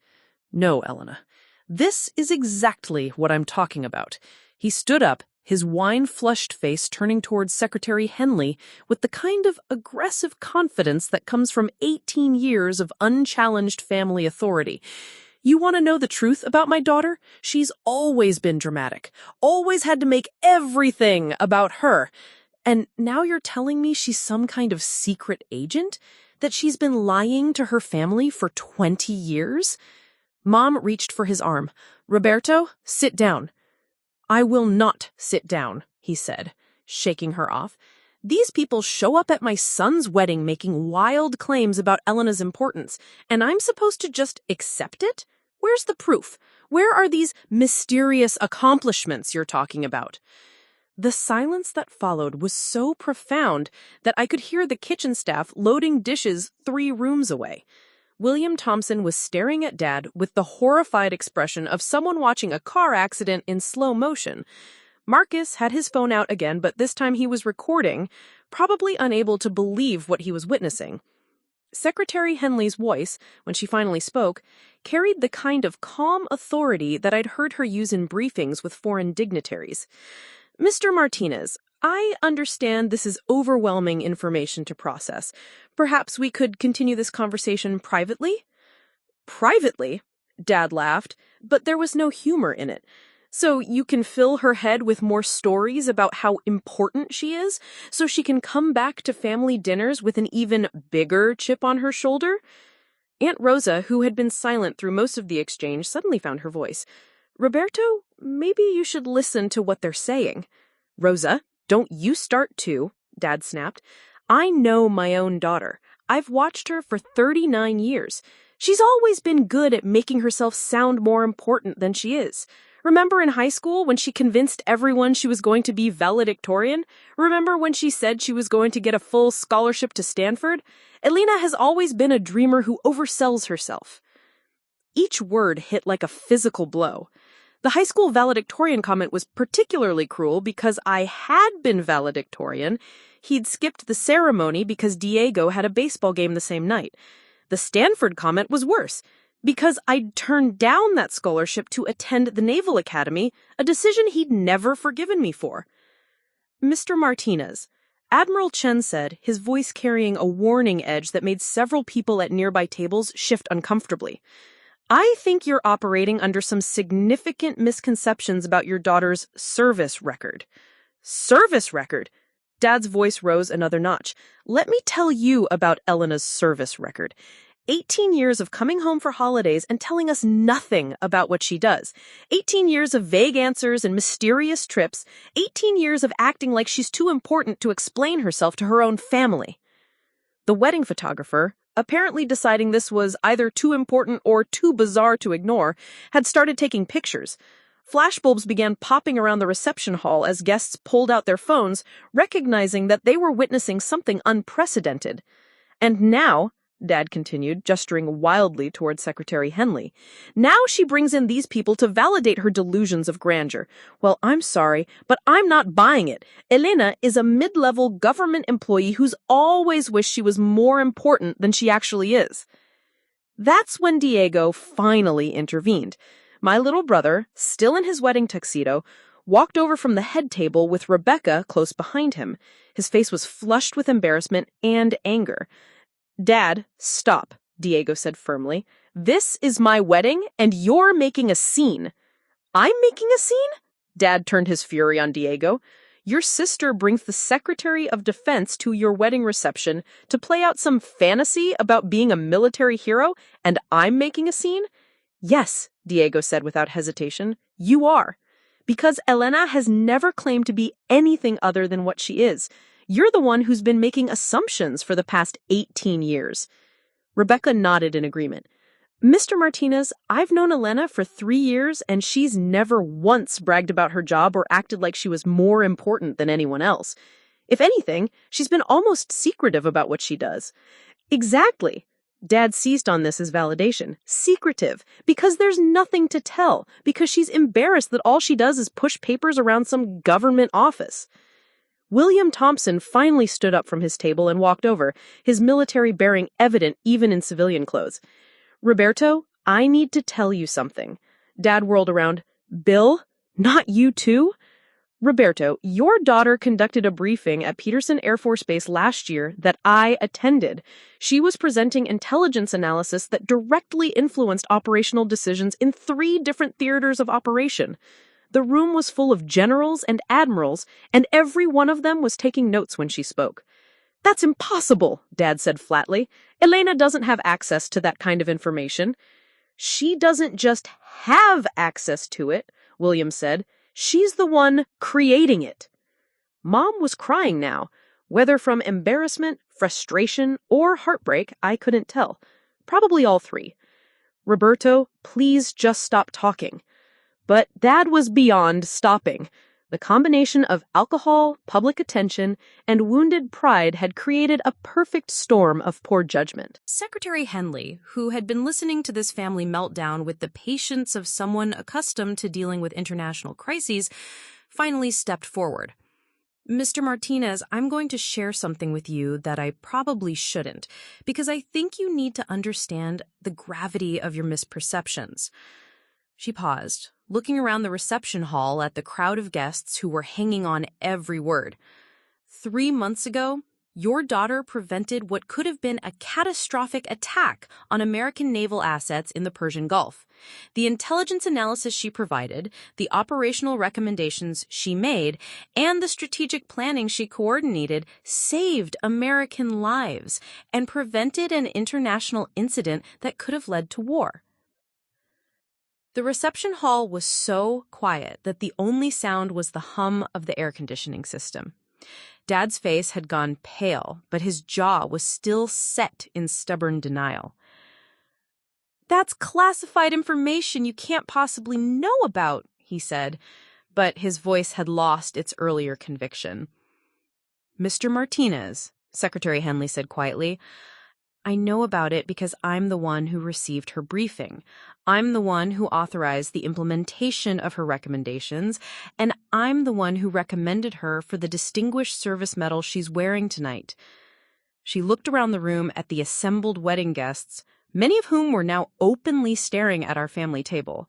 "No, Elena, this is exactly what I'm talking about." He stood up, his wine-flushed face turning towards Secretary Henley with the kind of aggressive confidence that comes from 18 years of unchallenged family authority. "You want to know the truth about my daughter? She's always been dramatic, always had to make everything about her. And now you're telling me she's some kind of secret agent? That she's been lying to her family for 20 years? Mom reached for his arm. "Roberto, sit down." "I will not sit down," he said, shaking her off. "These people show up at my son's wedding making wild claims about Elena's importance, and I'm supposed to just accept it? Where's the proof? Where are these mysterious accomplishments you're talking about?" The silence that followed was so profound that I could hear the kitchen staff loading dishes 3 rooms away. William Thompson was staring at Dad with the horrified expression of someone watching a car accident in slow motion. Marcus had his phone out again, but this time he was recording, probably unable to believe what he was witnessing. Secretary Henley's voice, when she finally spoke, carried the kind of calm authority that I'd heard her use in briefings with foreign dignitaries. "Mr. Martinez, I understand this is overwhelming information to process. Perhaps we could continue this conversation privately?" "Privately?" Dad laughed, but there was no humor in it. "So you can fill her head with more stories about how important she is, so she can come back to family dinners with an even bigger chip on her shoulder?" Aunt Rosa, who had been silent through most of the exchange, suddenly found her voice. "Roberto, maybe you should listen to what they're saying." "Rosa, don't you start too," Dad snapped. "I know my own daughter. I've watched her for 39 years. She's always been good at making herself sound more important than she is. Remember in high school when she convinced everyone she was going to be valedictorian? Remember when she said she was going to get a full scholarship to Stanford? Elena has always been a dreamer who oversells herself." Each word hit like a physical blow. The high school valedictorian comment was particularly cruel because I had been valedictorian. He'd skipped the ceremony because Diego had a baseball game the same night. The Stanford comment was worse. Because I'd turned down that scholarship to attend the Naval Academy, a decision he'd never forgiven me for. Mr. Martinez, Admiral Chen said, his voice carrying a warning edge that made several people at nearby tables shift uncomfortably. I think you're operating under some significant misconceptions about your daughter's service record. Service record? Dad's voice rose another notch. Let me tell you about Elena's service record. 18 years of coming home for holidays and telling us nothing about what she does. 18 years of vague answers and mysterious trips. 18 years of acting like she's too important to explain herself to her own family. The wedding photographer, apparently deciding this was either too important or too bizarre to ignore, had started taking pictures. Flashbulbs began popping around the reception hall as guests pulled out their phones, recognizing that they were witnessing something unprecedented. And now, Dad continued, gesturing wildly toward Secretary Henley, now she brings in these people to validate her delusions of grandeur. Well, I'm sorry, but I'm not buying it. Elena is a mid-level government employee who's always wished she was more important than she actually is. That's when Diego finally intervened. My little brother, still in his wedding tuxedo, walked over from the head table with Rebecca close behind him. His face was flushed with embarrassment and anger. Dad, stop, Diego said firmly. This is my wedding, and you're making a scene. I'm making a scene? Dad turned his fury on Diego. Your sister brings the Secretary of Defense to your wedding reception to play out some fantasy about being a military hero, and I'm making a scene? Yes, Diego said without hesitation, you are. Because Elena has never claimed to be anything other than what she is. You're the one who's been making assumptions for the past 18 years. Rebecca nodded in agreement. Mr. Martinez, I've known Elena for 3 years, and she's never once bragged about her job or acted like she was more important than anyone else. If anything, she's been almost secretive about what she does. Exactly. Dad seized on this as validation. Secretive. Because there's nothing to tell. Because she's embarrassed that all she does is push papers around some government office. William Thompson finally stood up from his table and walked over, his military bearing evident even in civilian clothes. Roberto, I need to tell you something. Dad whirled around. Bill? Not you too? Roberto, your daughter conducted a briefing at Peterson Air Force Base last year that I attended. She was presenting intelligence analysis that directly influenced operational decisions in 3 different theaters of operation. The room was full of generals and admirals, and every one of them was taking notes when she spoke. That's impossible, Dad said flatly. Elena doesn't have access to that kind of information. She doesn't just have access to it, William said. She's the one creating it. Mom was crying now. Whether from embarrassment, frustration, or heartbreak, I couldn't tell. Probably all 3. Roberto, please just stop talking. But Dad was beyond stopping. The combination of alcohol, public attention, and wounded pride had created a perfect storm of poor judgment. Secretary Henley, who had been listening to this family meltdown with the patience of someone accustomed to dealing with international crises, finally stepped forward. Mr. Martinez, I'm going to share something with you that I probably shouldn't, because I think you need to understand the gravity of your misperceptions. She paused, looking around the reception hall at the crowd of guests who were hanging on every word. 3 months ago, your daughter prevented what could have been a catastrophic attack on American naval assets in the Persian Gulf. The intelligence analysis she provided, the operational recommendations she made, and the strategic planning she coordinated saved American lives and prevented an international incident that could have led to war. The reception hall was so quiet that the only sound was the hum of the air conditioning system. Dad's face had gone pale, but his jaw was still set in stubborn denial. That's classified information you can't possibly know about, he said, but his voice had lost its earlier conviction. Mr. Martinez, Secretary Henley said quietly, I know about it because I'm the one who received her briefing. I'm the one who authorized the implementation of her recommendations, and I'm the one who recommended her for the Distinguished Service Medal she's wearing tonight. She looked around the room at the assembled wedding guests, many of whom were now openly staring at our family table.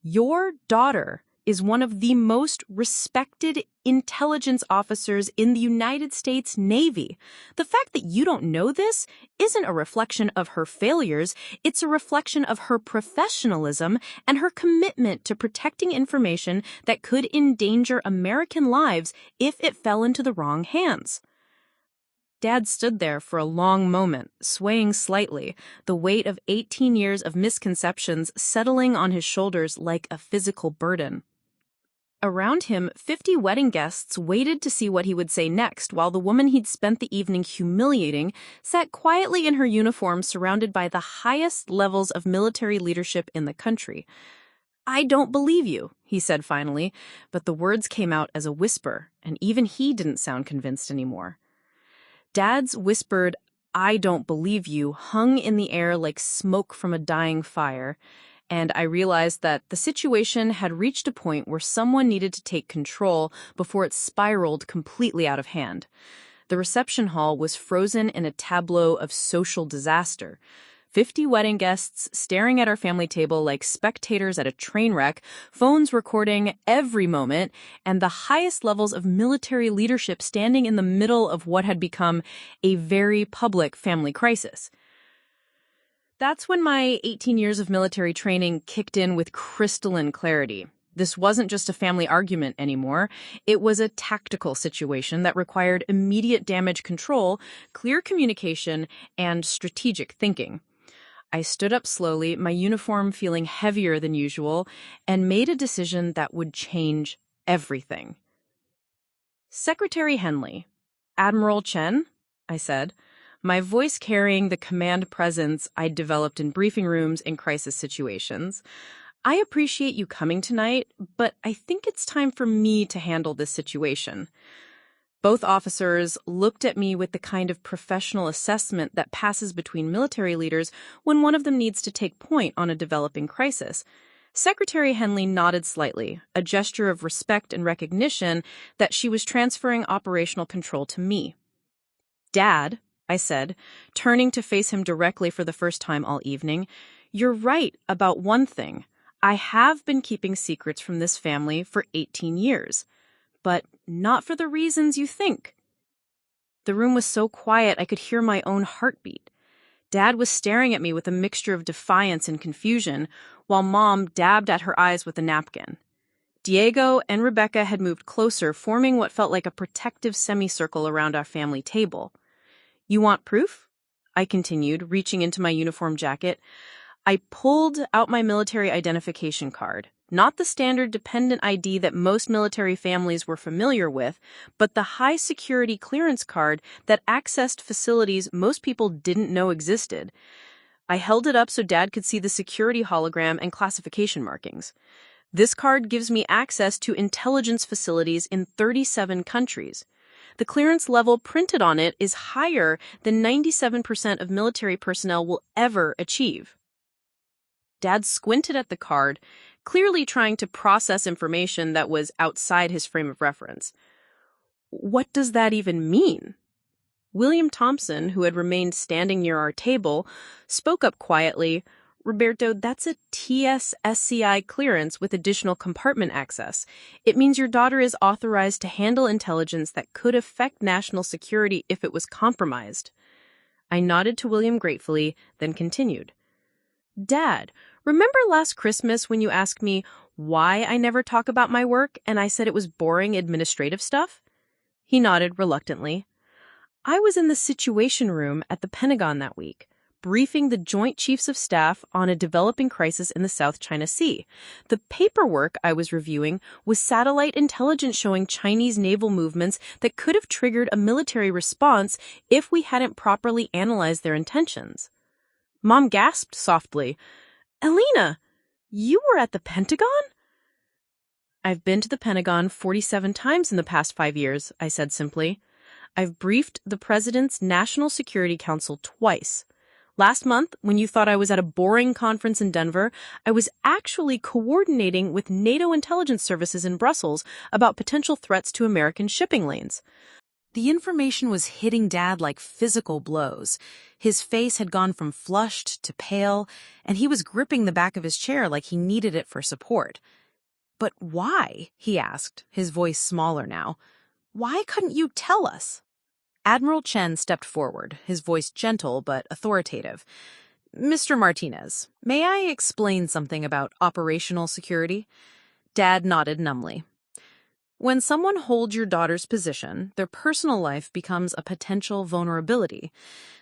Your daughter is one of the most respected intelligence officers in the United States Navy. The fact that you don't know this isn't a reflection of her failures, it's a reflection of her professionalism and her commitment to protecting information that could endanger American lives if it fell into the wrong hands. Dad stood there for a long moment, swaying slightly, the weight of 18 years of misconceptions settling on his shoulders like a physical burden. Around him, 50 wedding guests waited to see what he would say next, while the woman he'd spent the evening humiliating sat quietly in her uniform surrounded by the highest levels of military leadership in the country. "I don't believe you," he said finally, but the words came out as a whisper, and even he didn't sound convinced anymore. Dad's whispered, "I don't believe you," hung in the air like smoke from a dying fire, and I realized that the situation had reached a point where someone needed to take control before it spiraled completely out of hand. The reception hall was frozen in a tableau of social disaster. 50 wedding guests staring at our family table like spectators at a train wreck, phones recording every moment, and the highest levels of military leadership standing in the middle of what had become a very public family crisis. That's when my 18 years of military training kicked in with crystalline clarity. This wasn't just a family argument anymore. It was a tactical situation that required immediate damage control, clear communication, and strategic thinking. I stood up slowly, my uniform feeling heavier than usual, and made a decision that would change everything. "Secretary Henley." "Admiral Chen?" I said, my voice carrying the command presence I'd developed in briefing rooms in crisis situations. "I appreciate you coming tonight, but I think it's time for me to handle this situation." Both officers looked at me with the kind of professional assessment that passes between military leaders when one of them needs to take point on a developing crisis. Secretary Henley nodded slightly, a gesture of respect and recognition that she was transferring operational control to me. "Dad," I said, turning to face him directly for the first time all evening, "you're right about one thing. I have been keeping secrets from this family for 18 years. But not for the reasons you think." The room was so quiet I could hear my own heartbeat. Dad was staring at me with a mixture of defiance and confusion, while Mom dabbed at her eyes with a napkin. Diego and Rebecca had moved closer, forming what felt like a protective semicircle around our family table. "You want proof?" I continued, reaching into my uniform jacket. I pulled out my military identification card. Not the standard dependent ID that most military families were familiar with, but the high-security clearance card that accessed facilities most people didn't know existed. I held it up so Dad could see the security hologram and classification markings. "This card gives me access to intelligence facilities in 37 countries. The clearance level printed on it is higher than 97% of military personnel will ever achieve." Dad squinted at the card, clearly trying to process information that was outside his frame of reference. "What does that even mean?" William Thompson, who had remained standing near our table, spoke up quietly. "Roberto, that's a TS-SCI clearance with additional compartment access. It means your daughter is authorized to handle intelligence that could affect national security if it was compromised." I nodded to William gratefully, then continued. "Dad, remember last Christmas when you asked me why I never talk about my work and I said it was boring administrative stuff?" He nodded reluctantly. "I was in the Situation Room at the Pentagon that week, briefing the Joint Chiefs of Staff on a developing crisis in the South China Sea. The paperwork I was reviewing was satellite intelligence showing Chinese naval movements that could have triggered a military response if we hadn't properly analyzed their intentions." Mom gasped softly. "Elena, you were at the Pentagon?" "I've been to the Pentagon 47 times in the past 5 years," I said simply. "I've briefed the President's National Security Council twice. Last month, when you thought I was at a boring conference in Denver, I was actually coordinating with NATO intelligence services in Brussels about potential threats to American shipping lanes. The information was hitting Dad like physical blows. His face had gone from flushed to pale, and he was gripping the back of his chair like he needed it for support. "But why?" he asked, his voice smaller now. "Why couldn't you tell us?" Admiral Chen stepped forward, his voice gentle but authoritative. "Mr. Martinez, may I explain something about operational security?" Dad nodded numbly. "When someone holds your daughter's position, their personal life becomes a potential vulnerability.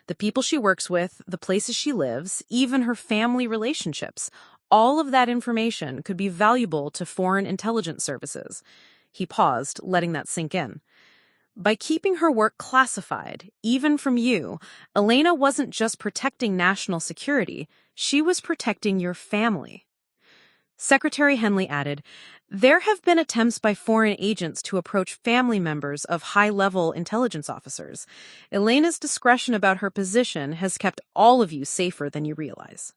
The people she works with, the places she lives, even her family relationships, all of that information could be valuable to foreign intelligence services." He paused, letting that sink in. "By keeping her work classified, even from you, Elena wasn't just protecting national security, she was protecting your family." Secretary Henley added, "There have been attempts by foreign agents to approach family members of high-level intelligence officers. Elena's discretion about her position has kept all of you safer than you realize."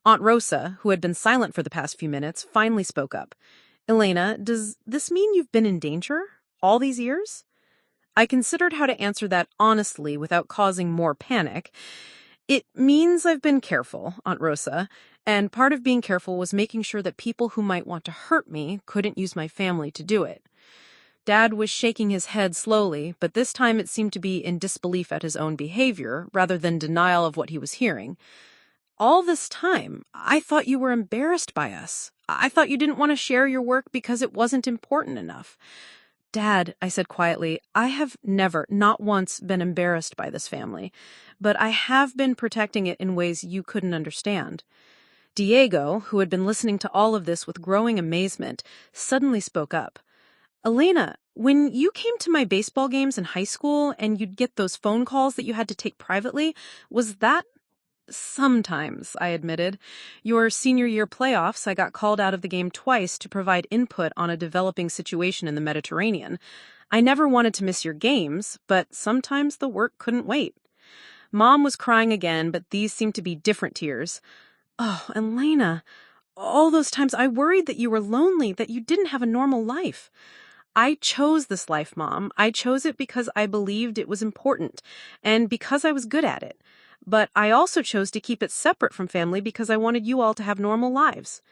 Aunt Rosa, who had been silent for the past few minutes, finally spoke up. "Elena, does this mean you've been in danger all these years?" I considered how to answer that honestly without causing more panic. "It means I've been careful, Aunt Rosa, and part of being careful was making sure that people who might want to hurt me couldn't use my family to do it." Dad was shaking his head slowly, but this time it seemed to be in disbelief at his own behavior rather than denial of what he was hearing. "All this time, I thought you were embarrassed by us. I thought you didn't want to share your work because it wasn't important enough." "Dad," I said quietly, "I have never, not once, been embarrassed by this family, but I have been protecting it in ways you couldn't understand." Diego, who had been listening to all of this with growing amazement, suddenly spoke up. "Elena, when you came to my baseball games in high school and you'd get those phone calls that you had to take privately, was that—" "Sometimes," I admitted. "Your senior year playoffs, I got called out of the game twice to provide input on a developing situation in the Mediterranean. I never wanted to miss your games, but sometimes the work couldn't wait." Mom was crying again, but these seemed to be different tears. "Oh, Elena, all those times I worried that you were lonely, that you didn't have a normal life." "I chose this life, Mom. I chose it because I believed it was important, and because I was good at it. But I also chose to keep it separate from family because I wanted you all to have normal lives."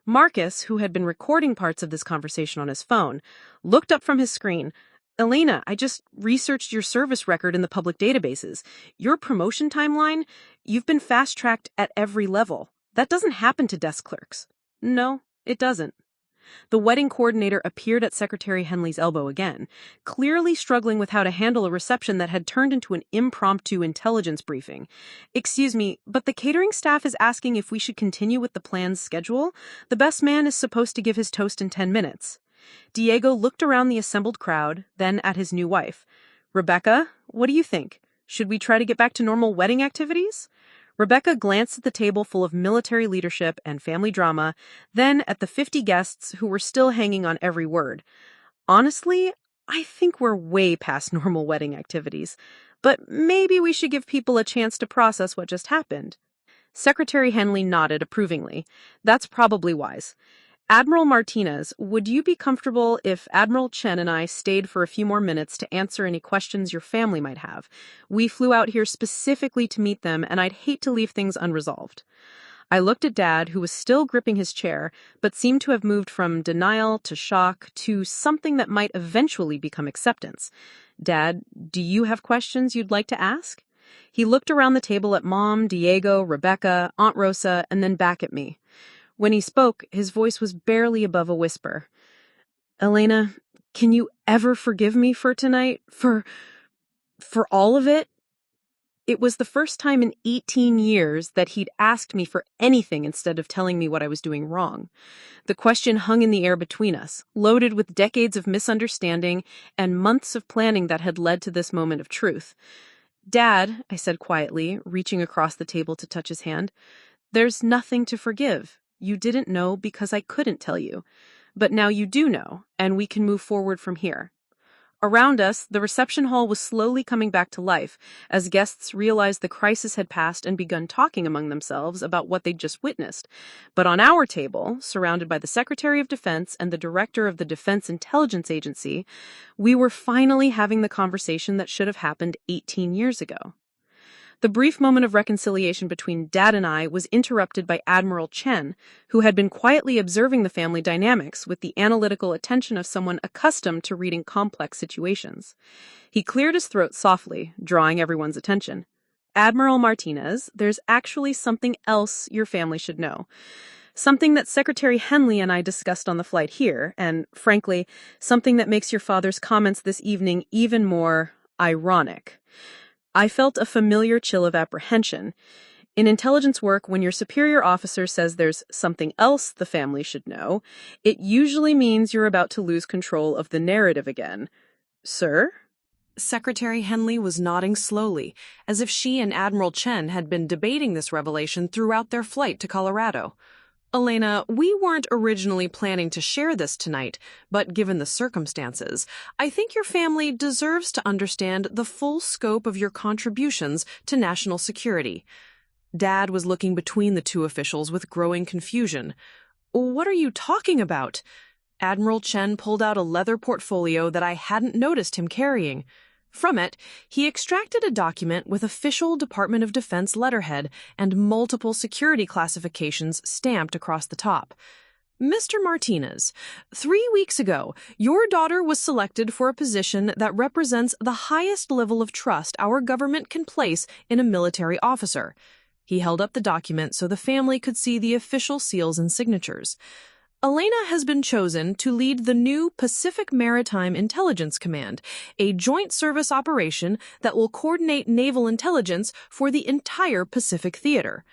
Marcus, who had been recording parts of this conversation on his phone, looked up from his screen. "Elena, I just researched your service record in the public databases. Your promotion timeline, you've been fast-tracked at every level. That doesn't happen to desk clerks." "No, it doesn't." The wedding coordinator appeared at Secretary Henley's elbow again, clearly struggling with how to handle a reception that had turned into an impromptu intelligence briefing. "Excuse me, but the catering staff is asking if we should continue with the planned schedule. The best man is supposed to give his toast in 10 minutes. Diego looked around the assembled crowd, then at his new wife. "Rebecca, what do you think? Should we try to get back to normal wedding activities?" Rebecca glanced at the table full of military leadership and family drama, then at the 50 guests who were still hanging on every word. "Honestly, I think we're way past normal wedding activities, but maybe we should give people a chance to process what just happened." Secretary Henley nodded approvingly. "That's probably wise. Admiral Martinez, would you be comfortable if Admiral Chen and I stayed for a few more minutes to answer any questions your family might have? We flew out here specifically to meet them, and I'd hate to leave things unresolved." I looked at Dad, who was still gripping his chair, but seemed to have moved from denial to shock to something that might eventually become acceptance. "Dad, do you have questions you'd like to ask?" He looked around the table at Mom, Diego, Rebecca, Aunt Rosa, and then back at me. When he spoke, his voice was barely above a whisper. "Elena, can you ever forgive me for tonight? For all of it?" It was the first time in 18 years that he'd asked me for anything instead of telling me what I was doing wrong. The question hung in the air between us, loaded with decades of misunderstanding and months of planning that had led to this moment of truth. "Dad," I said quietly, reaching across the table to touch his hand, "there's nothing to forgive. You didn't know because I couldn't tell you. But now you do know, and we can move forward from here." Around us, the reception hall was slowly coming back to life as guests realized the crisis had passed and begun talking among themselves about what they'd just witnessed. But on our table, surrounded by the Secretary of Defense and the Director of the Defense Intelligence Agency, we were finally having the conversation that should have happened 18 years ago. The brief moment of reconciliation between Dad and I was interrupted by Admiral Chen, who had been quietly observing the family dynamics with the analytical attention of someone accustomed to reading complex situations. He cleared his throat softly, drawing everyone's attention. "Admiral Martinez, there's actually something else your family should know. Something that Secretary Henley and I discussed on the flight here, and, frankly, something that makes your father's comments this evening even more ironic." I felt a familiar chill of apprehension. In intelligence work, when your superior officer says there's something else the family should know, it usually means you're about to lose control of the narrative again. "Sir?" Secretary Henley was nodding slowly, as if she and Admiral Chen had been debating this revelation throughout their flight to Colorado. "Elena, we weren't originally planning to share this tonight, but given the circumstances, I think your family deserves to understand the full scope of your contributions to national security." Dad was looking between the two officials with growing confusion. "What are you talking about?" Admiral Chen pulled out a leather portfolio that I hadn't noticed him carrying. From it, he extracted a document with official Department of Defense letterhead and multiple security classifications stamped across the top. "Mr. Martinez, 3 weeks ago, your daughter was selected for a position that represents the highest level of trust our government can place in a military officer." He held up the document so the family could see the official seals and signatures. "Elena has been chosen to lead the new Pacific Maritime Intelligence Command, a joint service operation that will coordinate naval intelligence for the entire Pacific theater."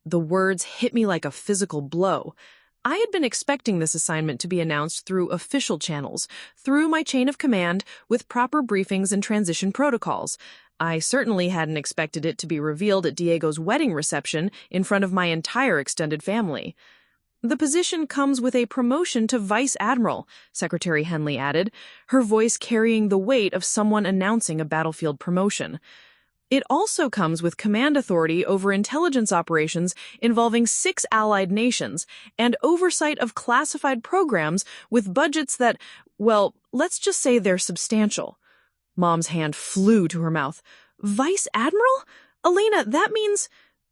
The words hit me like a physical blow. I had been expecting this assignment to be announced through official channels, through my chain of command, with proper briefings and transition protocols. I certainly hadn't expected it to be revealed at Diego's wedding reception in front of my entire extended family. "The position comes with a promotion to Vice Admiral," Secretary Henley added, her voice carrying the weight of someone announcing a battlefield promotion. "It also comes with command authority over intelligence operations involving 6 allied nations and oversight of classified programs with budgets that, well, let's just say they're substantial." Mom's hand flew to her mouth. "Vice Admiral? Elena,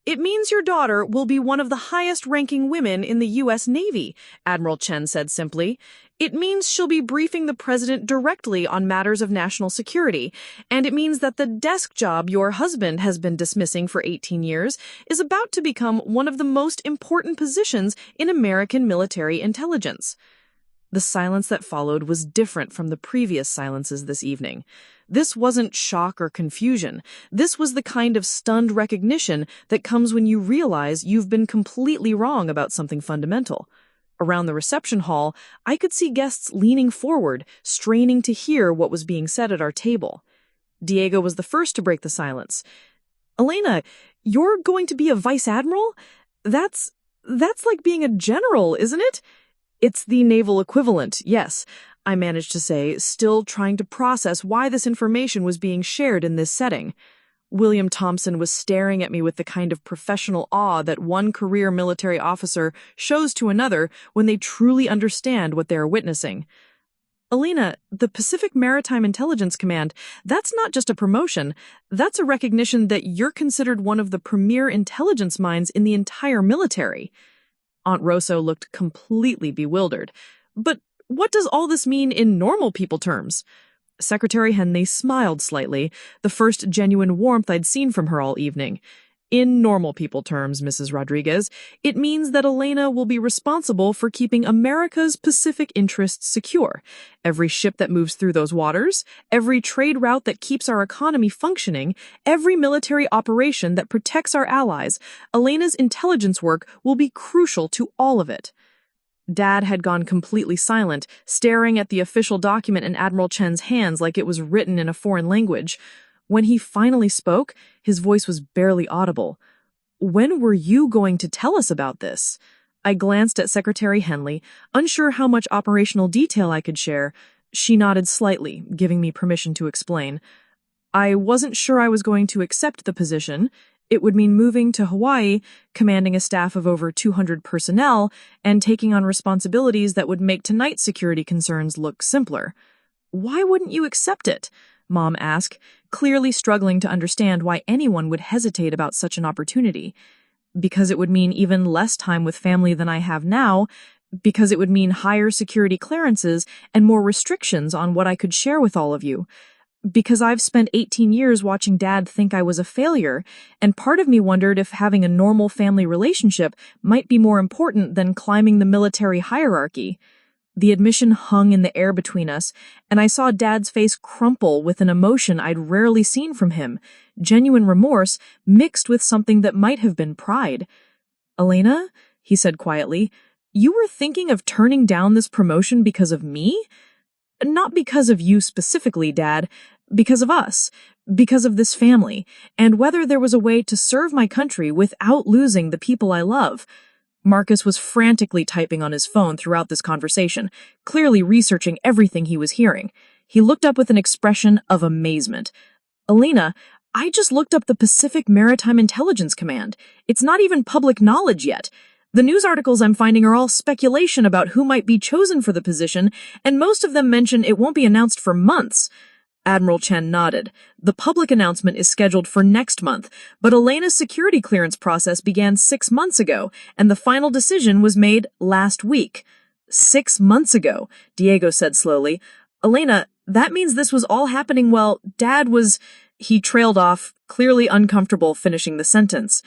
It means your daughter will be one of the highest-ranking women in the U.S. Navy," Admiral Chen said simply. "It means she'll be briefing the president directly on matters of national security, and it means that the desk job your husband has been dismissing for 18 years is about to become one of the most important positions in American military intelligence." The silence that followed was different from the previous silences this evening. This wasn't shock or confusion. This was the kind of stunned recognition that comes when you realize you've been completely wrong about something fundamental. Around the reception hall, I could see guests leaning forward, straining to hear what was being said at our table. Diego was the first to break the silence. "Elena, you're going to be a vice admiral? That's like being a general, isn't it?" "It's the naval equivalent, yes," I managed to say, still trying to process why this information was being shared in this setting. William Thompson was staring at me with the kind of professional awe that one career military officer shows to another when they truly understand what they are witnessing. "Elena, the Pacific Maritime Intelligence Command, that's not just a promotion. That's a recognition that you're considered one of the premier intelligence minds in the entire military." Aunt Rosso looked completely bewildered. "But what does all this mean in normal people terms?" Secretary Henley smiled slightly, the first genuine warmth I'd seen from her all evening. "In normal people terms, Mrs. Rodriguez, it means that Elena will be responsible for keeping America's Pacific interests secure. Every ship that moves through those waters, every trade route that keeps our economy functioning, every military operation that protects our allies, Elena's intelligence work will be crucial to all of it." Dad had gone completely silent, staring at the official document in Admiral Chen's hands like it was written in a foreign language. When he finally spoke, his voice was barely audible. "When were you going to tell us about this?" I glanced at Secretary Henley, unsure how much operational detail I could share. She nodded slightly, giving me permission to explain. I wasn't sure I was going to accept the position. It would mean moving to Hawaii, commanding a staff of over 200 personnel, and taking on responsibilities that would make tonight's security concerns look simpler. Why wouldn't you accept it? Mom asked, clearly struggling to understand why anyone would hesitate about such an opportunity. Because it would mean even less time with family than I have now, because it would mean higher security clearances and more restrictions on what I could share with all of you. Because I've spent 18 years watching Dad think I was a failure, and part of me wondered if having a normal family relationship might be more important than climbing the military hierarchy. The admission hung in the air between us, and I saw Dad's face crumple with an emotion I'd rarely seen from him, genuine remorse mixed with something that might have been pride. "Elena," he said quietly, "you were thinking of turning down this promotion because of me? Not because of you specifically, Dad, because of us, because of this family, and whether there was a way to serve my country without losing the people I love." Marcus was frantically typing on his phone throughout this conversation, clearly researching everything he was hearing. He looked up with an expression of amazement. "Elena, I just looked up the Pacific Maritime Intelligence Command. It's not even public knowledge yet. The news articles I'm finding are all speculation about who might be chosen for the position, and most of them mention it won't be announced for months." Admiral Chen nodded. "The public announcement is scheduled for next month, but Elena's security clearance process began 6 months ago, and the final decision was made last week." 6 months ago, Diego said slowly. "Elena, that means this was all happening while Dad was—" He trailed off, clearly uncomfortable finishing the sentence.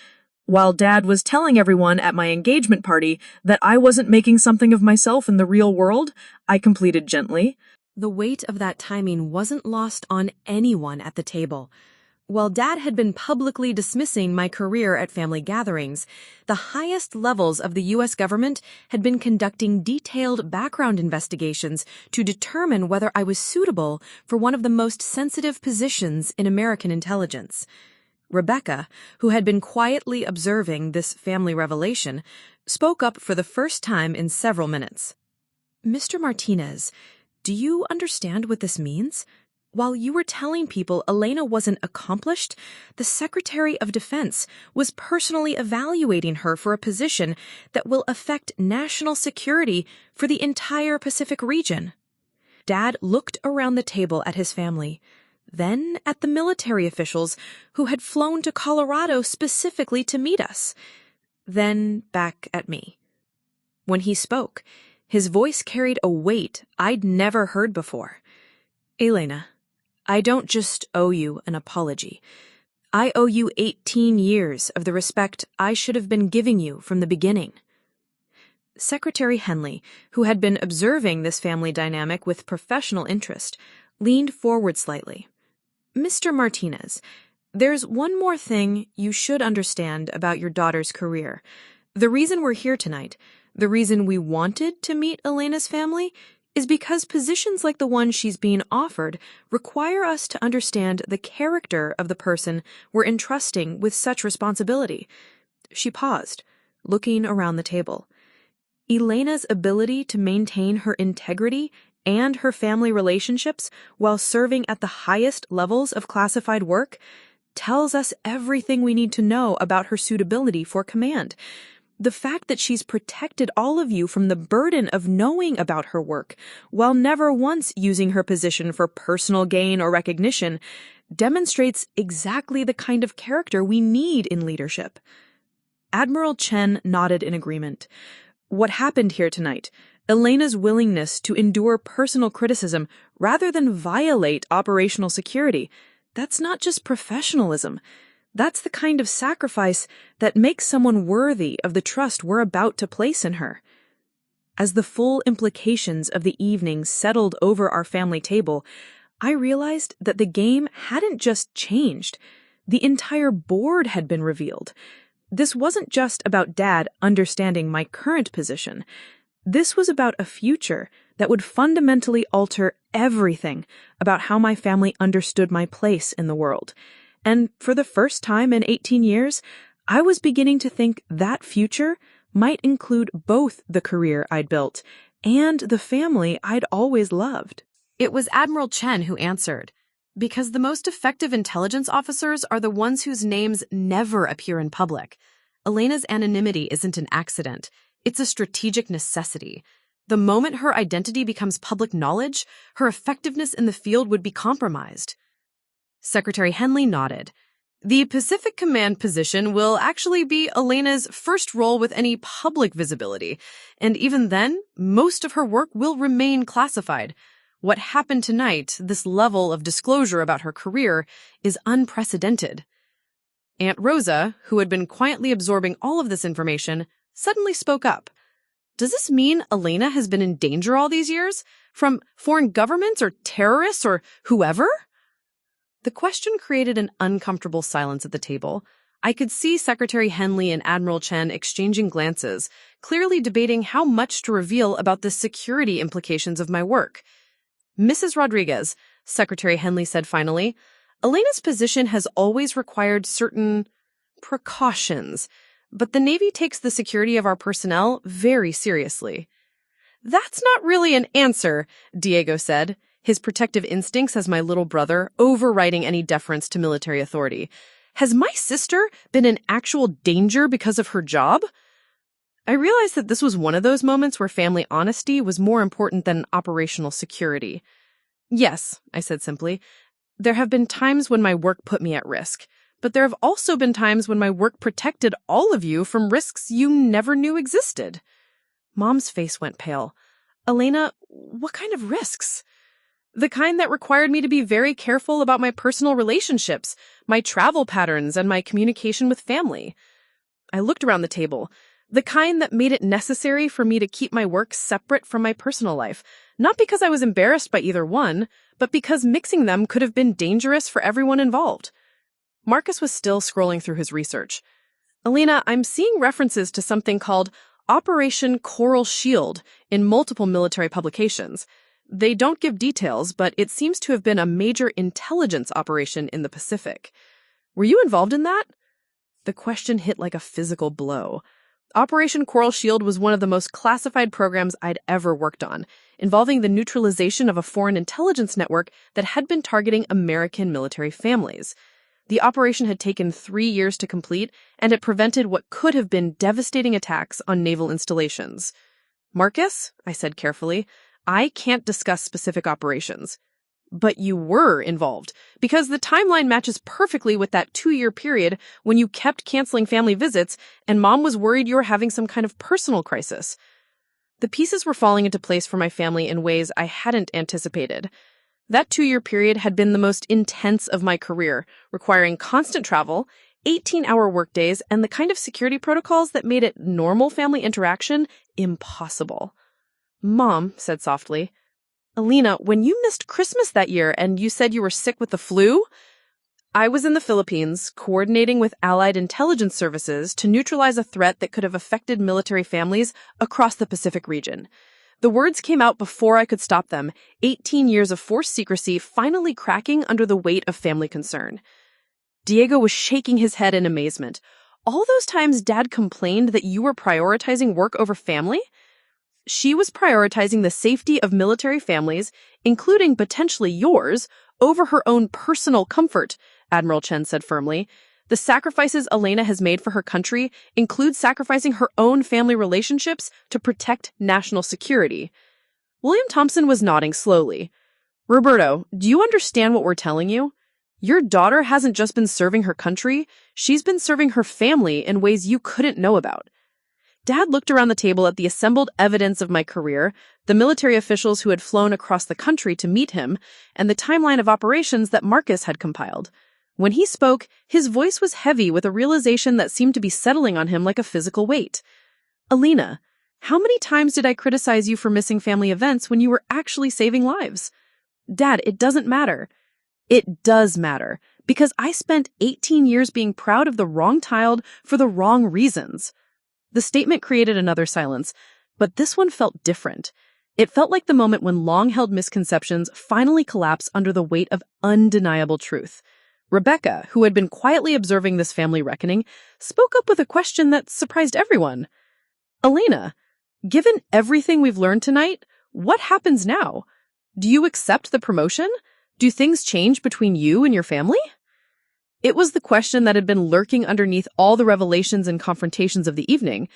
"While Dad was telling everyone at my engagement party that I wasn't making something of myself in the real world," I completed gently. The weight of that timing wasn't lost on anyone at the table. While Dad had been publicly dismissing my career at family gatherings, the highest levels of the U.S. government had been conducting detailed background investigations to determine whether I was suitable for one of the most sensitive positions in American intelligence. Rebecca, who had been quietly observing this family revelation, spoke up for the first time in several minutes. "Mr. Martinez, do you understand what this means? While you were telling people Elena wasn't accomplished, the Secretary of Defense was personally evaluating her for a position that will affect national security for the entire Pacific region." Dad looked around the table at his family, then at the military officials who had flown to Colorado specifically to meet us, then back at me. When he spoke, his voice carried a weight I'd never heard before. "Elena, I don't just owe you an apology. I owe you 18 years of the respect I should have been giving you from the beginning." Secretary Henley, who had been observing this family dynamic with professional interest, leaned forward slightly. "Mr. Martinez, there's one more thing you should understand about your daughter's career. The reason we're here tonight, the reason we wanted to meet Elena's family, is because positions like the one she's being offered require us to understand the character of the person we're entrusting with such responsibility." She paused, looking around the table. Elena's ability to maintain her integrity and her family relationships while serving at the highest levels of classified work tells us everything we need to know about her suitability for command. The fact that she's protected all of you from the burden of knowing about her work, while never once using her position for personal gain or recognition, demonstrates exactly the kind of character we need in leadership. Admiral Chen nodded in agreement. What happened here tonight, Elena's willingness to endure personal criticism rather than violate operational security, that's not just professionalism. That's the kind of sacrifice that makes someone worthy of the trust we're about to place in her. As the full implications of the evening settled over our family table, I realized that the game hadn't just changed. The entire board had been revealed. This wasn't just about Dad understanding my current position. This was about a future that would fundamentally alter everything about how my family understood my place in the world. And for the first time in 18 years, I was beginning to think that future might include both the career I'd built and the family I'd always loved. It was Admiral Chen who answered, because the most effective intelligence officers are the ones whose names never appear in public. Elena's anonymity isn't an accident. It's a strategic necessity. The moment her identity becomes public knowledge, her effectiveness in the field would be compromised. Secretary Henley nodded. The Pacific Command position will actually be Elena's first role with any public visibility, and even then, most of her work will remain classified. What happened tonight, this level of disclosure about her career, is unprecedented. Aunt Rosa, who had been quietly absorbing all of this information, suddenly spoke up. Does this mean Elena has been in danger all these years? From foreign governments or terrorists or whoever? The question created an uncomfortable silence at the table. I could see Secretary Henley and Admiral Chen exchanging glances, clearly debating how much to reveal about the security implications of my work. Mrs. Rodriguez, Secretary Henley said finally, Elena's position has always required certain precautions, but the Navy takes the security of our personnel very seriously. That's not really an answer, Diego said, his protective instincts as my little brother overriding any deference to military authority. Has my sister been in actual danger because of her job? I realized that this was one of those moments where family honesty was more important than operational security. Yes, I said simply. There have been times when my work put me at risk, but there have also been times when my work protected all of you from risks you never knew existed. Mom's face went pale. Elena, what kind of risks? The kind that required me to be very careful about my personal relationships, my travel patterns, and my communication with family. I looked around the table. The kind that made it necessary for me to keep my work separate from my personal life, not because I was embarrassed by either one, but because mixing them could have been dangerous for everyone involved. Marcus was still scrolling through his research. Elena, I'm seeing references to something called Operation Coral Shield in multiple military publications. They don't give details, but it seems to have been a major intelligence operation in the Pacific. Were you involved in that? The question hit like a physical blow. Operation Coral Shield was one of the most classified programs I'd ever worked on, involving the neutralization of a foreign intelligence network that had been targeting American military families. The operation had taken 3 years to complete, and it prevented what could have been devastating attacks on naval installations. Marcus, I said carefully, I can't discuss specific operations. But you were involved, because the timeline matches perfectly with that 2-year period when you kept canceling family visits and Mom was worried you were having some kind of personal crisis. The pieces were falling into place for my family in ways I hadn't anticipated. That 2-year period had been the most intense of my career, requiring constant travel, 18-hour workdays, and the kind of security protocols that made it normal family interaction impossible. Mom said softly, Elena, when you missed Christmas that year and you said you were sick with the flu, I was in the Philippines coordinating with Allied intelligence services to neutralize a threat that could have affected military families across the Pacific region. The words came out before I could stop them, 18 years of forced secrecy finally cracking under the weight of family concern. Diego was shaking his head in amazement. All those times Dad complained that you were prioritizing work over family? She was prioritizing the safety of military families, including potentially yours, over her own personal comfort, Admiral Chen said firmly. The sacrifices Elena has made for her country include sacrificing her own family relationships to protect national security. William Thompson was nodding slowly. Roberto, do you understand what we're telling you? Your daughter hasn't just been serving her country, she's been serving her family in ways you couldn't know about. Dad looked around the table at the assembled evidence of my career, the military officials who had flown across the country to meet him, and the timeline of operations that Marcus had compiled. When he spoke, his voice was heavy with a realization that seemed to be settling on him like a physical weight. Elena, how many times did I criticize you for missing family events when you were actually saving lives? Dad, it doesn't matter. It does matter, because I spent 18 years being proud of the wrong child for the wrong reasons. The statement created another silence, but this one felt different. It felt like the moment when long-held misconceptions finally collapse under the weight of undeniable truth. Rebecca, who had been quietly observing this family reckoning, spoke up with a question that surprised everyone. Elena, given everything we've learned tonight, what happens now? Do you accept the promotion? Do things change between you and your family? It was the question that had been lurking underneath all the revelations and confrontations of the evening.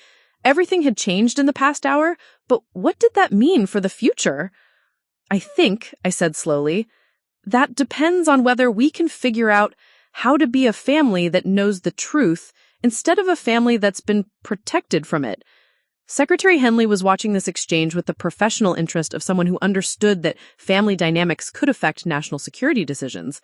Everything had changed in the past hour, but what did that mean for the future? I think, I said slowly, that depends on whether we can figure out how to be a family that knows the truth instead of a family that's been protected from it. Secretary Henley was watching this exchange with the professional interest of someone who understood that family dynamics could affect national security decisions.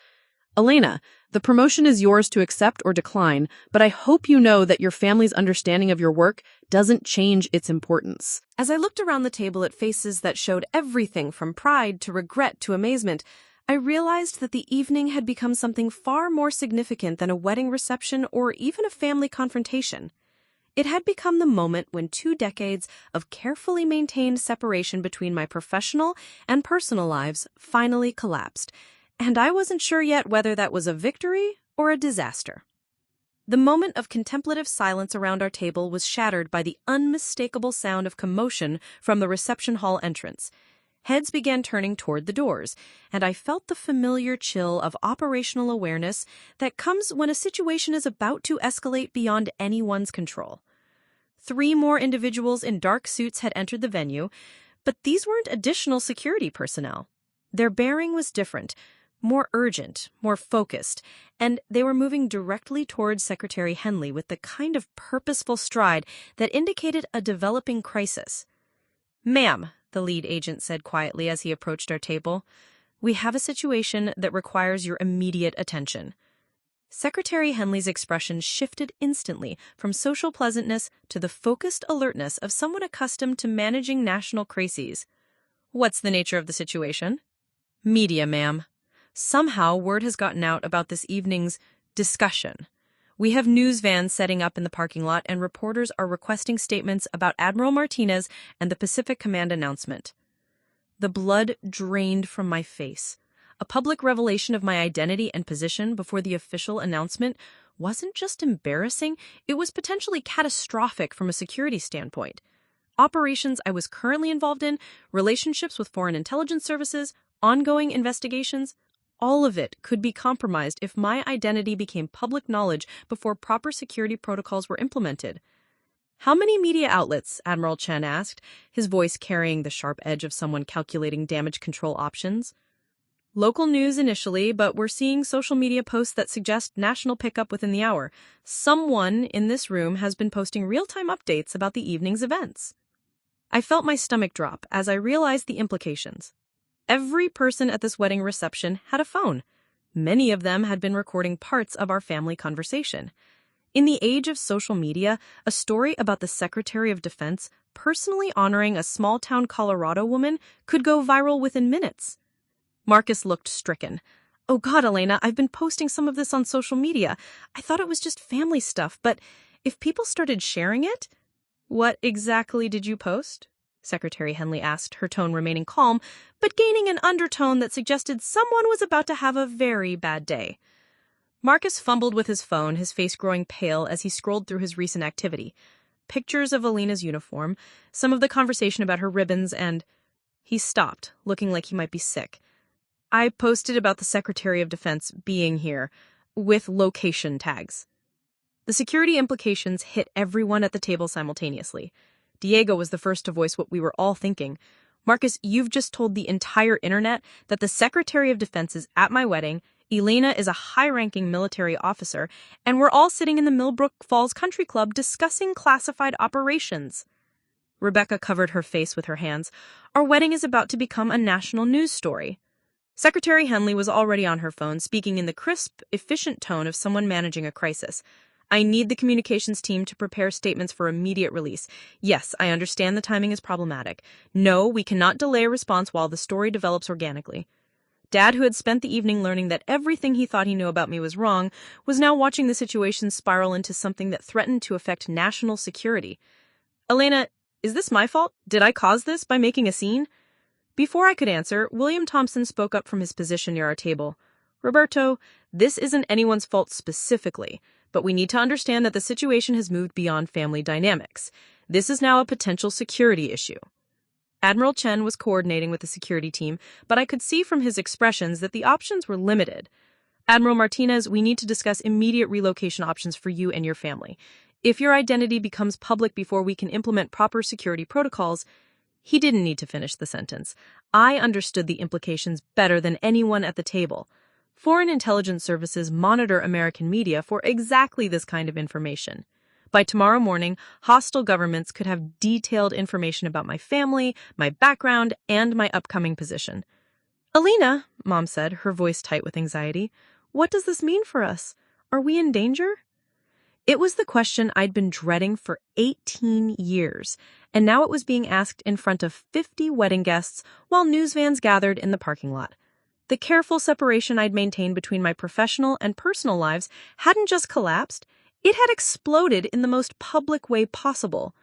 Elena, the promotion is yours to accept or decline, but I hope you know that your family's understanding of your work doesn't change its importance. As I looked around the table at faces that showed everything from pride to regret to amazement, I realized that the evening had become something far more significant than a wedding reception or even a family confrontation. It had become the moment when 2 decades of carefully maintained separation between my professional and personal lives finally collapsed, and I wasn't sure yet whether that was a victory or a disaster. The moment of contemplative silence around our table was shattered by the unmistakable sound of commotion from the reception hall entrance. Heads began turning toward the doors, and I felt the familiar chill of operational awareness that comes when a situation is about to escalate beyond anyone's control. 3 more individuals in dark suits had entered the venue, but these weren't additional security personnel. Their bearing was different, more urgent, more focused, and they were moving directly towards Secretary Henley with the kind of purposeful stride that indicated a developing crisis. "Ma'am," the lead agent said quietly as he approached our table, "we have a situation that requires your immediate attention." Secretary Henley's expression shifted instantly from social pleasantness to the focused alertness of someone accustomed to managing national crises. "What's the nature of the situation?" "Media, ma'am. Somehow word has gotten out about this evening's discussion. We have news vans setting up in the parking lot, and reporters are requesting statements about Admiral Martinez and the Pacific Command announcement." The blood drained from my face. A public revelation of my identity and position before the official announcement wasn't just embarrassing, it was potentially catastrophic from a security standpoint. Operations I was currently involved in, relationships with foreign intelligence services, ongoing investigations, all of it could be compromised if my identity became public knowledge before proper security protocols were implemented. "How many media outlets?" Admiral Chen asked, his voice carrying the sharp edge of someone calculating damage control options. "Local news initially, but we're seeing social media posts that suggest national pickup within the hour. Someone in this room has been posting real-time updates about the evening's events." I felt my stomach drop as I realized the implications. Every person at this wedding reception had a phone. Many of them had been recording parts of our family conversation. In the age of social media, a story about the Secretary of Defense personally honoring a small-town Colorado woman could go viral within minutes. Marcus looked stricken. "Oh God, Elena, I've been posting some of this on social media. I thought it was just family stuff, but if people started sharing it—" "What exactly did you post?" Secretary Henley asked, her tone remaining calm, but gaining an undertone that suggested someone was about to have a very bad day. Marcus fumbled with his phone, his face growing pale as he scrolled through his recent activity. Pictures of Elena's uniform, some of the conversation about her ribbons, and... He stopped, looking like he might be sick. "I posted about the Secretary of Defense being here, with location tags." The security implications hit everyone at the table simultaneously. Diego was the first to voice what we were all thinking. "Marcus, you've just told the entire internet that the Secretary of Defense is at my wedding, Elena is a high-ranking military officer, and we're all sitting in the Millbrook Falls Country Club discussing classified operations." Rebecca covered her face with her hands. "Our wedding is about to become a national news story." Secretary Henley was already on her phone, speaking in the crisp, efficient tone of someone managing a crisis. "I need the communications team to prepare statements for immediate release. Yes, I understand the timing is problematic. No, we cannot delay a response while the story develops organically." Dad, who had spent the evening learning that everything he thought he knew about me was wrong, was now watching the situation spiral into something that threatened to affect national security. "Elena, is this my fault? Did I cause this by making a scene?" Before I could answer, William Thompson spoke up from his position near our table. "Roberto, this isn't anyone's fault specifically, but we need to understand that the situation has moved beyond family dynamics. This is now a potential security issue." Admiral Chen was coordinating with the security team, but I could see from his expressions that the options were limited. Admiral Martinez, we need to discuss immediate relocation options for you and your family. If your identity becomes public before we can implement proper security protocols, he didn't need to finish the sentence. I understood the implications better than anyone at the table. Foreign intelligence services monitor American media for exactly this kind of information. By tomorrow morning, hostile governments could have detailed information about my family, my background, and my upcoming position. Elena, Mom said, her voice tight with anxiety, what does this mean for us? Are we in danger? It was the question I'd been dreading for 18 years, and now it was being asked in front of 50 wedding guests while news vans gathered in the parking lot. The careful separation I'd maintained between my professional and personal lives hadn't just collapsed, it had exploded in the most public way possible.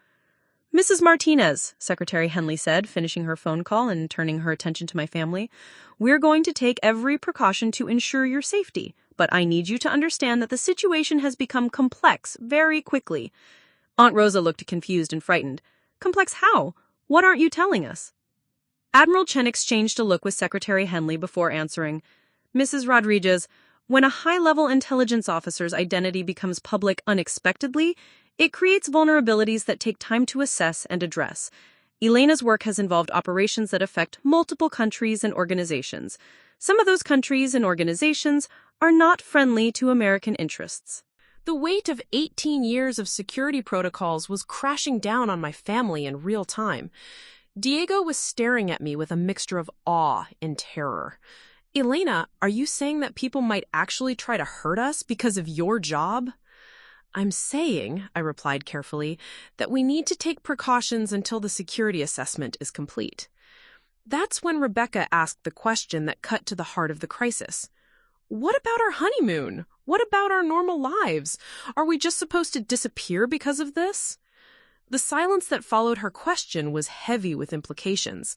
Mrs. Martinez, Secretary Henley said, finishing her phone call and turning her attention to my family, we're going to take every precaution to ensure your safety, but I need you to understand that the situation has become complex very quickly. Aunt Rosa looked confused and frightened. Complex how? What aren't you telling us? Admiral Chen exchanged a look with Secretary Henley before answering. Mrs. Rodriguez, when a high-level intelligence officer's identity becomes public unexpectedly, it creates vulnerabilities that take time to assess and address. Elena's work has involved operations that affect multiple countries and organizations. Some of those countries and organizations are not friendly to American interests. The weight of 18 years of security protocols was crashing down on my family in real time. Diego was staring at me with a mixture of awe and terror. Elena, are you saying that people might actually try to hurt us because of your job? I'm saying, I replied carefully, that we need to take precautions until the security assessment is complete. That's when Rebecca asked the question that cut to the heart of the crisis. What about our honeymoon? What about our normal lives? Are we just supposed to disappear because of this? The silence that followed her question was heavy with implications.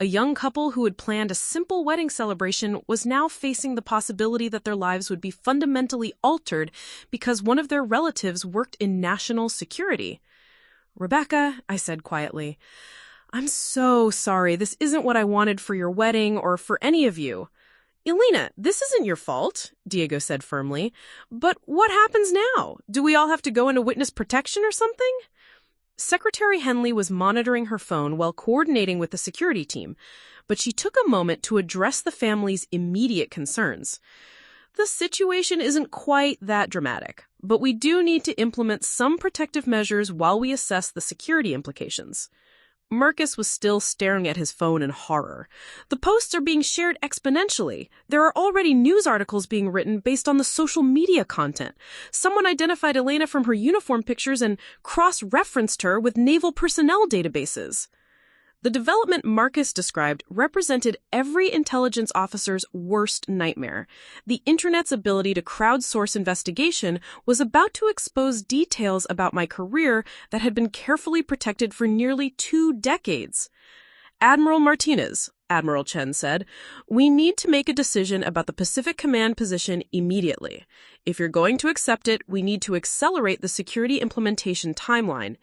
A young couple who had planned a simple wedding celebration was now facing the possibility that their lives would be fundamentally altered because one of their relatives worked in national security. Rebecca, I said quietly, I'm so sorry. This isn't what I wanted for your wedding or for any of you. Elena, this isn't your fault, Diego said firmly. But what happens now? Do we all have to go into witness protection or something? Secretary Henley was monitoring her phone while coordinating with the security team, but she took a moment to address the family's immediate concerns. The situation isn't quite that dramatic, but we do need to implement some protective measures while we assess the security implications. Marcus was still staring at his phone in horror. The posts are being shared exponentially. There are already news articles being written based on the social media content. Someone identified Elena from her uniform pictures and cross-referenced her with naval personnel databases. The development Marcus described represented every intelligence officer's worst nightmare. The Internet's ability to crowdsource investigation was about to expose details about my career that had been carefully protected for nearly 2 decades. Admiral Martinez, Admiral Chen said, we need to make a decision about the Pacific Command position immediately. If you're going to accept it, we need to accelerate the security implementation timeline.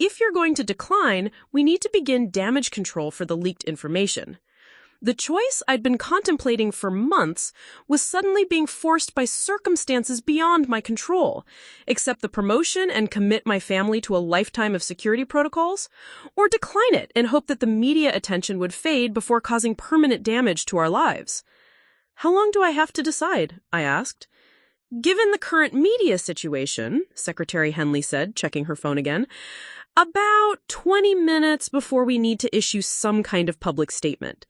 If you're going to decline, we need to begin damage control for the leaked information. The choice I'd been contemplating for months was suddenly being forced by circumstances beyond my control. Accept the promotion and commit my family to a lifetime of security protocols, or decline it and hope that the media attention would fade before causing permanent damage to our lives. How long do I have to decide? I asked. Given the current media situation, Secretary Henley said, checking her phone again, about 20 minutes before we need to issue some kind of public statement.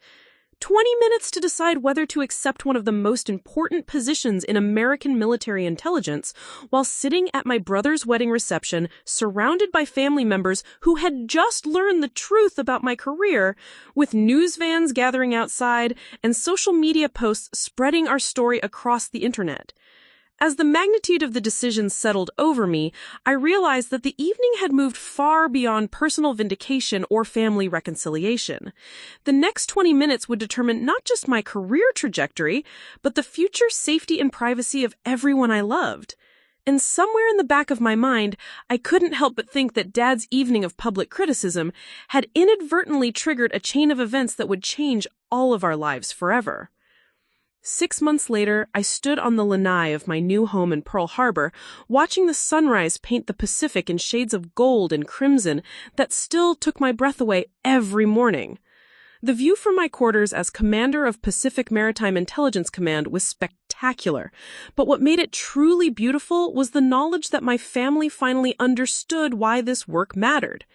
20 minutes to decide whether to accept one of the most important positions in American military intelligence while sitting at my brother's wedding reception surrounded by family members who had just learned the truth about my career, with news vans gathering outside and social media posts spreading our story across the internet. As the magnitude of the decision settled over me, I realized that the evening had moved far beyond personal vindication or family reconciliation. The next 20 minutes would determine not just my career trajectory, but the future safety and privacy of everyone I loved. And somewhere in the back of my mind, I couldn't help but think that Dad's evening of public criticism had inadvertently triggered a chain of events that would change all of our lives forever. 6 months later, I stood on the lanai of my new home in Pearl Harbor, watching the sunrise paint the Pacific in shades of gold and crimson that still took my breath away every morning. The view from my quarters as commander of Pacific Maritime Intelligence Command was spectacular, but what made it truly beautiful was the knowledge that my family finally understood why this work mattered.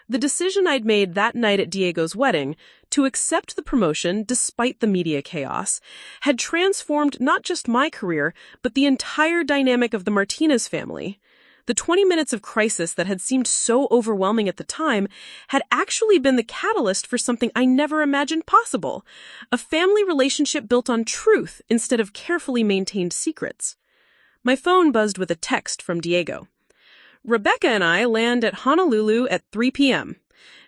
The decision I'd made that night at Diego's wedding, to accept the promotion despite the media chaos, had transformed not just my career, but the entire dynamic of the Martinez family. The 20 minutes of crisis that had seemed so overwhelming at the time had actually been the catalyst for something I never imagined possible, a family relationship built on truth instead of carefully maintained secrets. My phone buzzed with a text from Diego. Rebecca and I land at Honolulu at 3 p.m.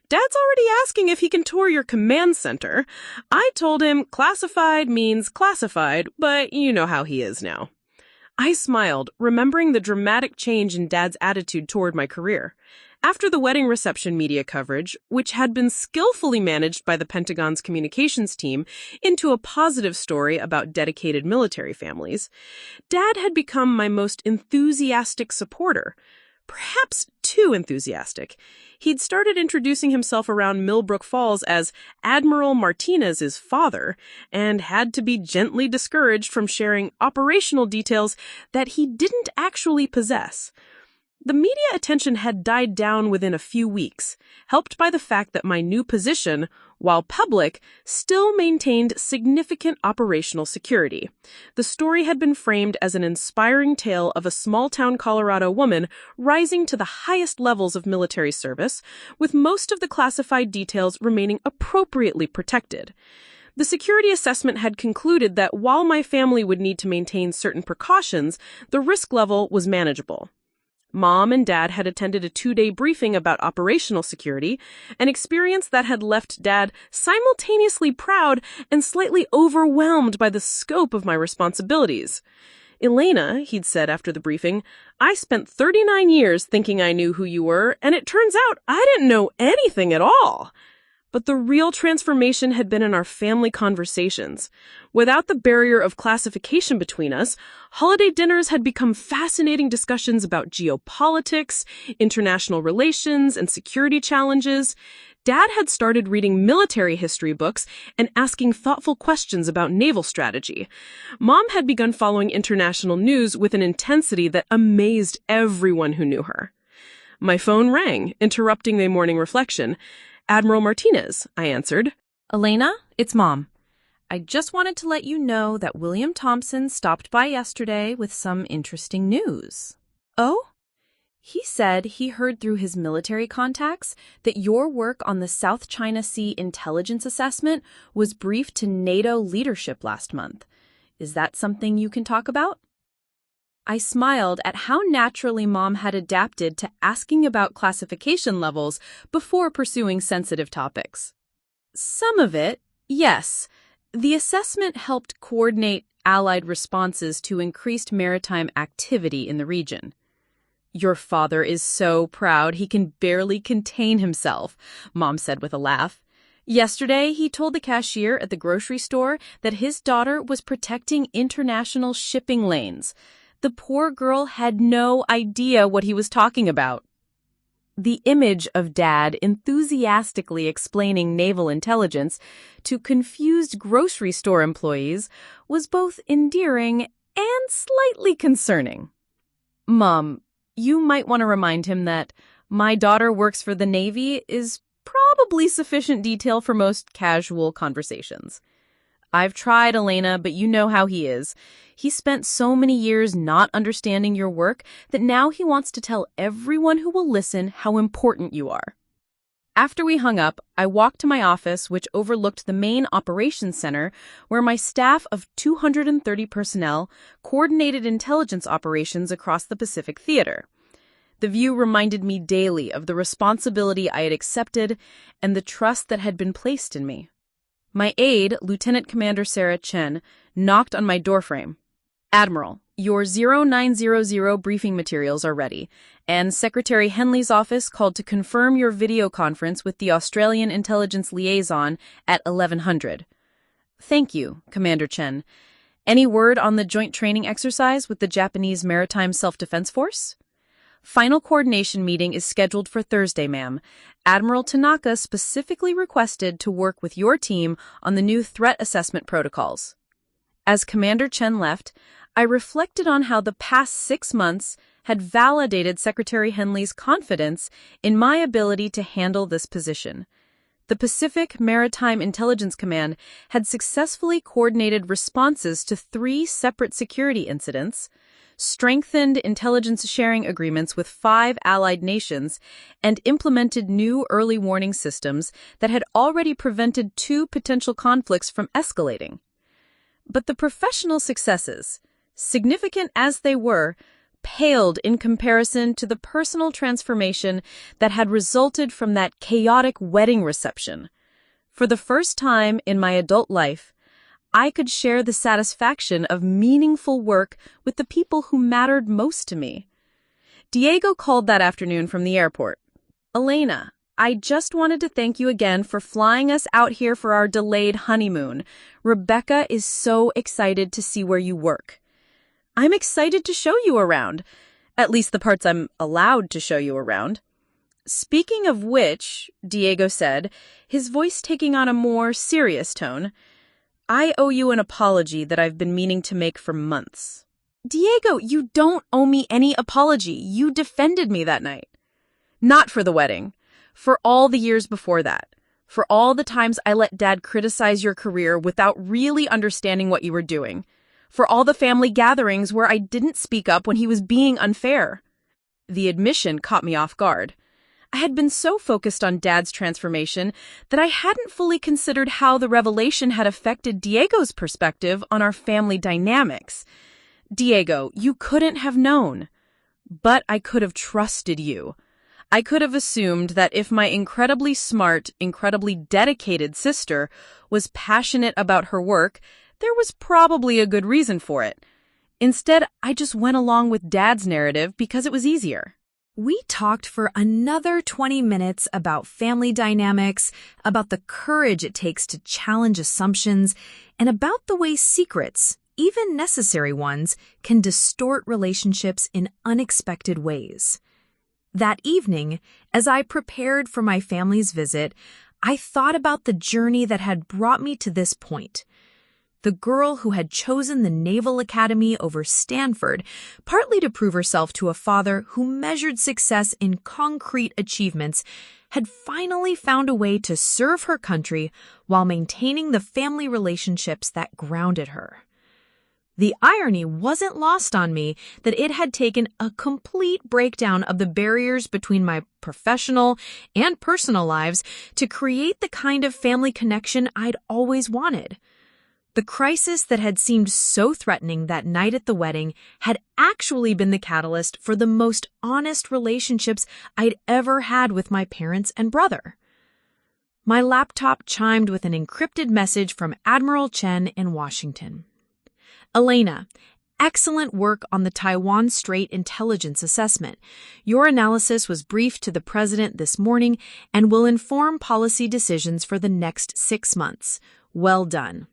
Dad's already asking if he can tour your command center. I told him classified means classified, but you know how he is now. I smiled, remembering the dramatic change in Dad's attitude toward my career. After the wedding reception media coverage, which had been skillfully managed by the Pentagon's communications team into a positive story about dedicated military families, Dad had become my most enthusiastic supporter. Perhaps too enthusiastic. He'd started introducing himself around Millbrook Falls as Admiral Martinez's father, and had to be gently discouraged from sharing operational details that he didn't actually possess. The media attention had died down within a few weeks, helped by the fact that my new position, while public, still maintained significant operational security. The story had been framed as an inspiring tale of a small-town Colorado woman rising to the highest levels of military service, with most of the classified details remaining appropriately protected. The security assessment had concluded that while my family would need to maintain certain precautions, the risk level was manageable. Mom and Dad had attended a 2-day briefing about operational security, an experience that had left Dad simultaneously proud and slightly overwhelmed by the scope of my responsibilities. Elena, he'd said after the briefing, I spent 39 years thinking I knew who you were, and it turns out I didn't know anything at all. But the real transformation had been in our family conversations. Without the barrier of classification between us, holiday dinners had become fascinating discussions about geopolitics, international relations, and security challenges. Dad had started reading military history books and asking thoughtful questions about naval strategy. Mom had begun following international news with an intensity that amazed everyone who knew her. My phone rang, interrupting the morning reflection. Admiral Martinez, I answered. Elena, it's Mom. I just wanted to let you know that William Thompson stopped by yesterday with some interesting news. Oh? He said he heard through his military contacts that your work on the South China Sea intelligence assessment was briefed to NATO leadership last month. Is that something you can talk about? I smiled at how naturally Mom had adapted to asking about classification levels before pursuing sensitive topics. Some of it, yes. The assessment helped coordinate Allied responses to increased maritime activity in the region. Your father is so proud he can barely contain himself, Mom said with a laugh. Yesterday, he told the cashier at the grocery store that his daughter was protecting international shipping lanes. The poor girl had no idea what he was talking about. The image of Dad enthusiastically explaining naval intelligence to confused grocery store employees was both endearing and slightly concerning. Mom, you might want to remind him that my daughter works for the Navy is probably sufficient detail for most casual conversations. I've tried, Elena, but you know how he is. He spent so many years not understanding your work that now he wants to tell everyone who will listen how important you are. After we hung up, I walked to my office, which overlooked the main operations center, where my staff of 230 personnel coordinated intelligence operations across the Pacific Theater. The view reminded me daily of the responsibility I had accepted and the trust that had been placed in me. My aide, Lieutenant Commander Sarah Chen, knocked on my doorframe. Admiral, Your 0900 briefing materials are ready, and Secretary Henley's office called to confirm your video conference with the Australian Intelligence Liaison at 1100. Thank you, Commander Chen. Any word on the joint training exercise with the Japanese Maritime Self-Defense Force? Final coordination meeting is scheduled for Thursday, ma'am. Admiral Tanaka specifically requested to work with your team on the new threat assessment protocols. As Commander Chen left, I reflected on how the past 6 months had validated Secretary Henley's confidence in my ability to handle this position. The Pacific Maritime Intelligence Command had successfully coordinated responses to 3 separate security incidents, strengthened intelligence sharing agreements with 5 allied nations, and implemented new early warning systems that had already prevented 2 potential conflicts from escalating. But the professional successes, significant as they were, paled in comparison to the personal transformation that had resulted from that chaotic wedding reception. For the first time in my adult life, I could share the satisfaction of meaningful work with the people who mattered most to me. Diego called that afternoon from the airport. "Elena, I just wanted to thank you again for flying us out here for our delayed honeymoon. Rebecca is so excited to see where you work. I'm excited to show you around, at least the parts I'm allowed to show you around." Speaking of which, Diego said, his voice taking on a more serious tone, "I owe you an apology that I've been meaning to make for months." "Diego, you don't owe me any apology. You defended me that night." "Not for the wedding. For all the years before that. For all the times I let Dad criticize your career without really understanding what you were doing. For all the family gatherings where I didn't speak up when he was being unfair." The admission caught me off guard. I had been so focused on Dad's transformation that I hadn't fully considered how the revelation had affected Diego's perspective on our family dynamics. "Diego, you couldn't have known. But I could have trusted you. I could have assumed that if my incredibly smart, incredibly dedicated sister was passionate about her work, there was probably a good reason for it. Instead, I just went along with Dad's narrative because it was easier." We talked for another 20 minutes about family dynamics, about the courage it takes to challenge assumptions, and about the way secrets, even necessary ones, can distort relationships in unexpected ways. That evening, as I prepared for my family's visit, I thought about the journey that had brought me to this point. The girl who had chosen the Naval Academy over Stanford, partly to prove herself to a father who measured success in concrete achievements, had finally found a way to serve her country while maintaining the family relationships that grounded her. The irony wasn't lost on me that it had taken a complete breakdown of the barriers between my professional and personal lives to create the kind of family connection I'd always wanted. The crisis that had seemed so threatening that night at the wedding had actually been the catalyst for the most honest relationships I'd ever had with my parents and brother. My laptop chimed with an encrypted message from Admiral Chen in Washington. "Elena, excellent work on the Taiwan Strait Intelligence Assessment. Your analysis was briefed to the President this morning and will inform policy decisions for the next 6 months. Well done."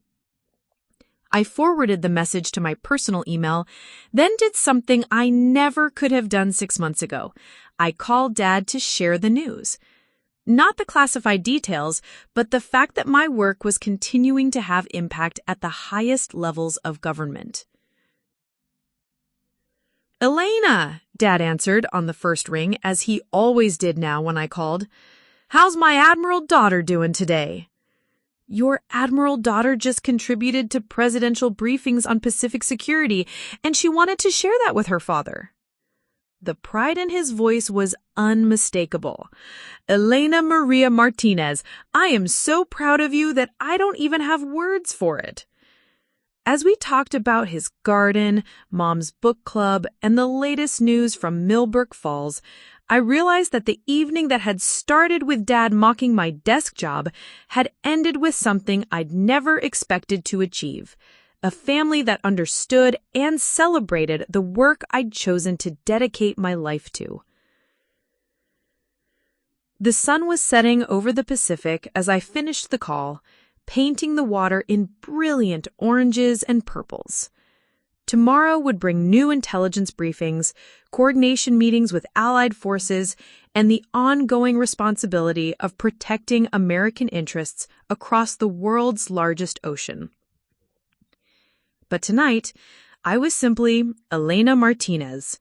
I forwarded the message to my personal email, then did something I never could have done 6 months ago. I called Dad to share the news. Not the classified details, but the fact that my work was continuing to have impact at the highest levels of government. "Elena," Dad answered on the first ring, as he always did now when I called. "How's my Admiral daughter doing today?" "Your Admiral daughter just contributed to presidential briefings on Pacific security, and she wanted to share that with her father." The pride in his voice was unmistakable. "Elena Maria Martinez, I am so proud of you that I don't even have words for it." As we talked about his garden, Mom's book club, and the latest news from Millbrook Falls, I realized that the evening that had started with Dad mocking my desk job had ended with something I'd never expected to achieve: a family that understood and celebrated the work I'd chosen to dedicate my life to. The sun was setting over the Pacific as I finished the call, painting the water in brilliant oranges and purples. Tomorrow would bring new intelligence briefings, coordination meetings with allied forces, and the ongoing responsibility of protecting American interests across the world's largest ocean. But tonight, I was simply Elena Martinez,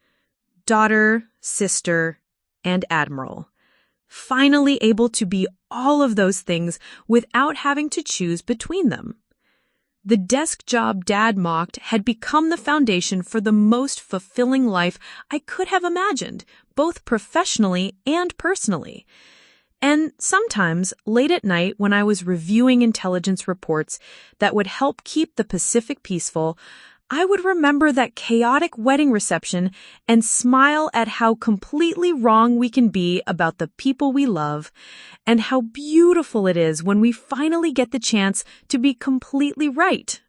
daughter, sister, and admiral, finally able to be all of those things without having to choose between them. The desk job Dad mocked had become the foundation for the most fulfilling life I could have imagined, both professionally and personally. And sometimes, late at night when I was reviewing intelligence reports that would help keep the Pacific peaceful, I would remember that chaotic wedding reception and smile at how completely wrong we can be about the people we love, and how beautiful it is when we finally get the chance to be completely right.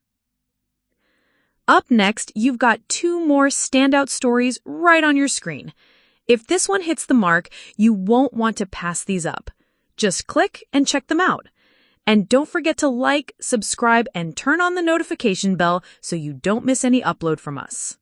Up next, you've got 2 more standout stories right on your screen. If this one hits the mark, you won't want to pass these up. Just click and check them out. And don't forget to like, subscribe, and turn on the notification bell so you don't miss any upload from us.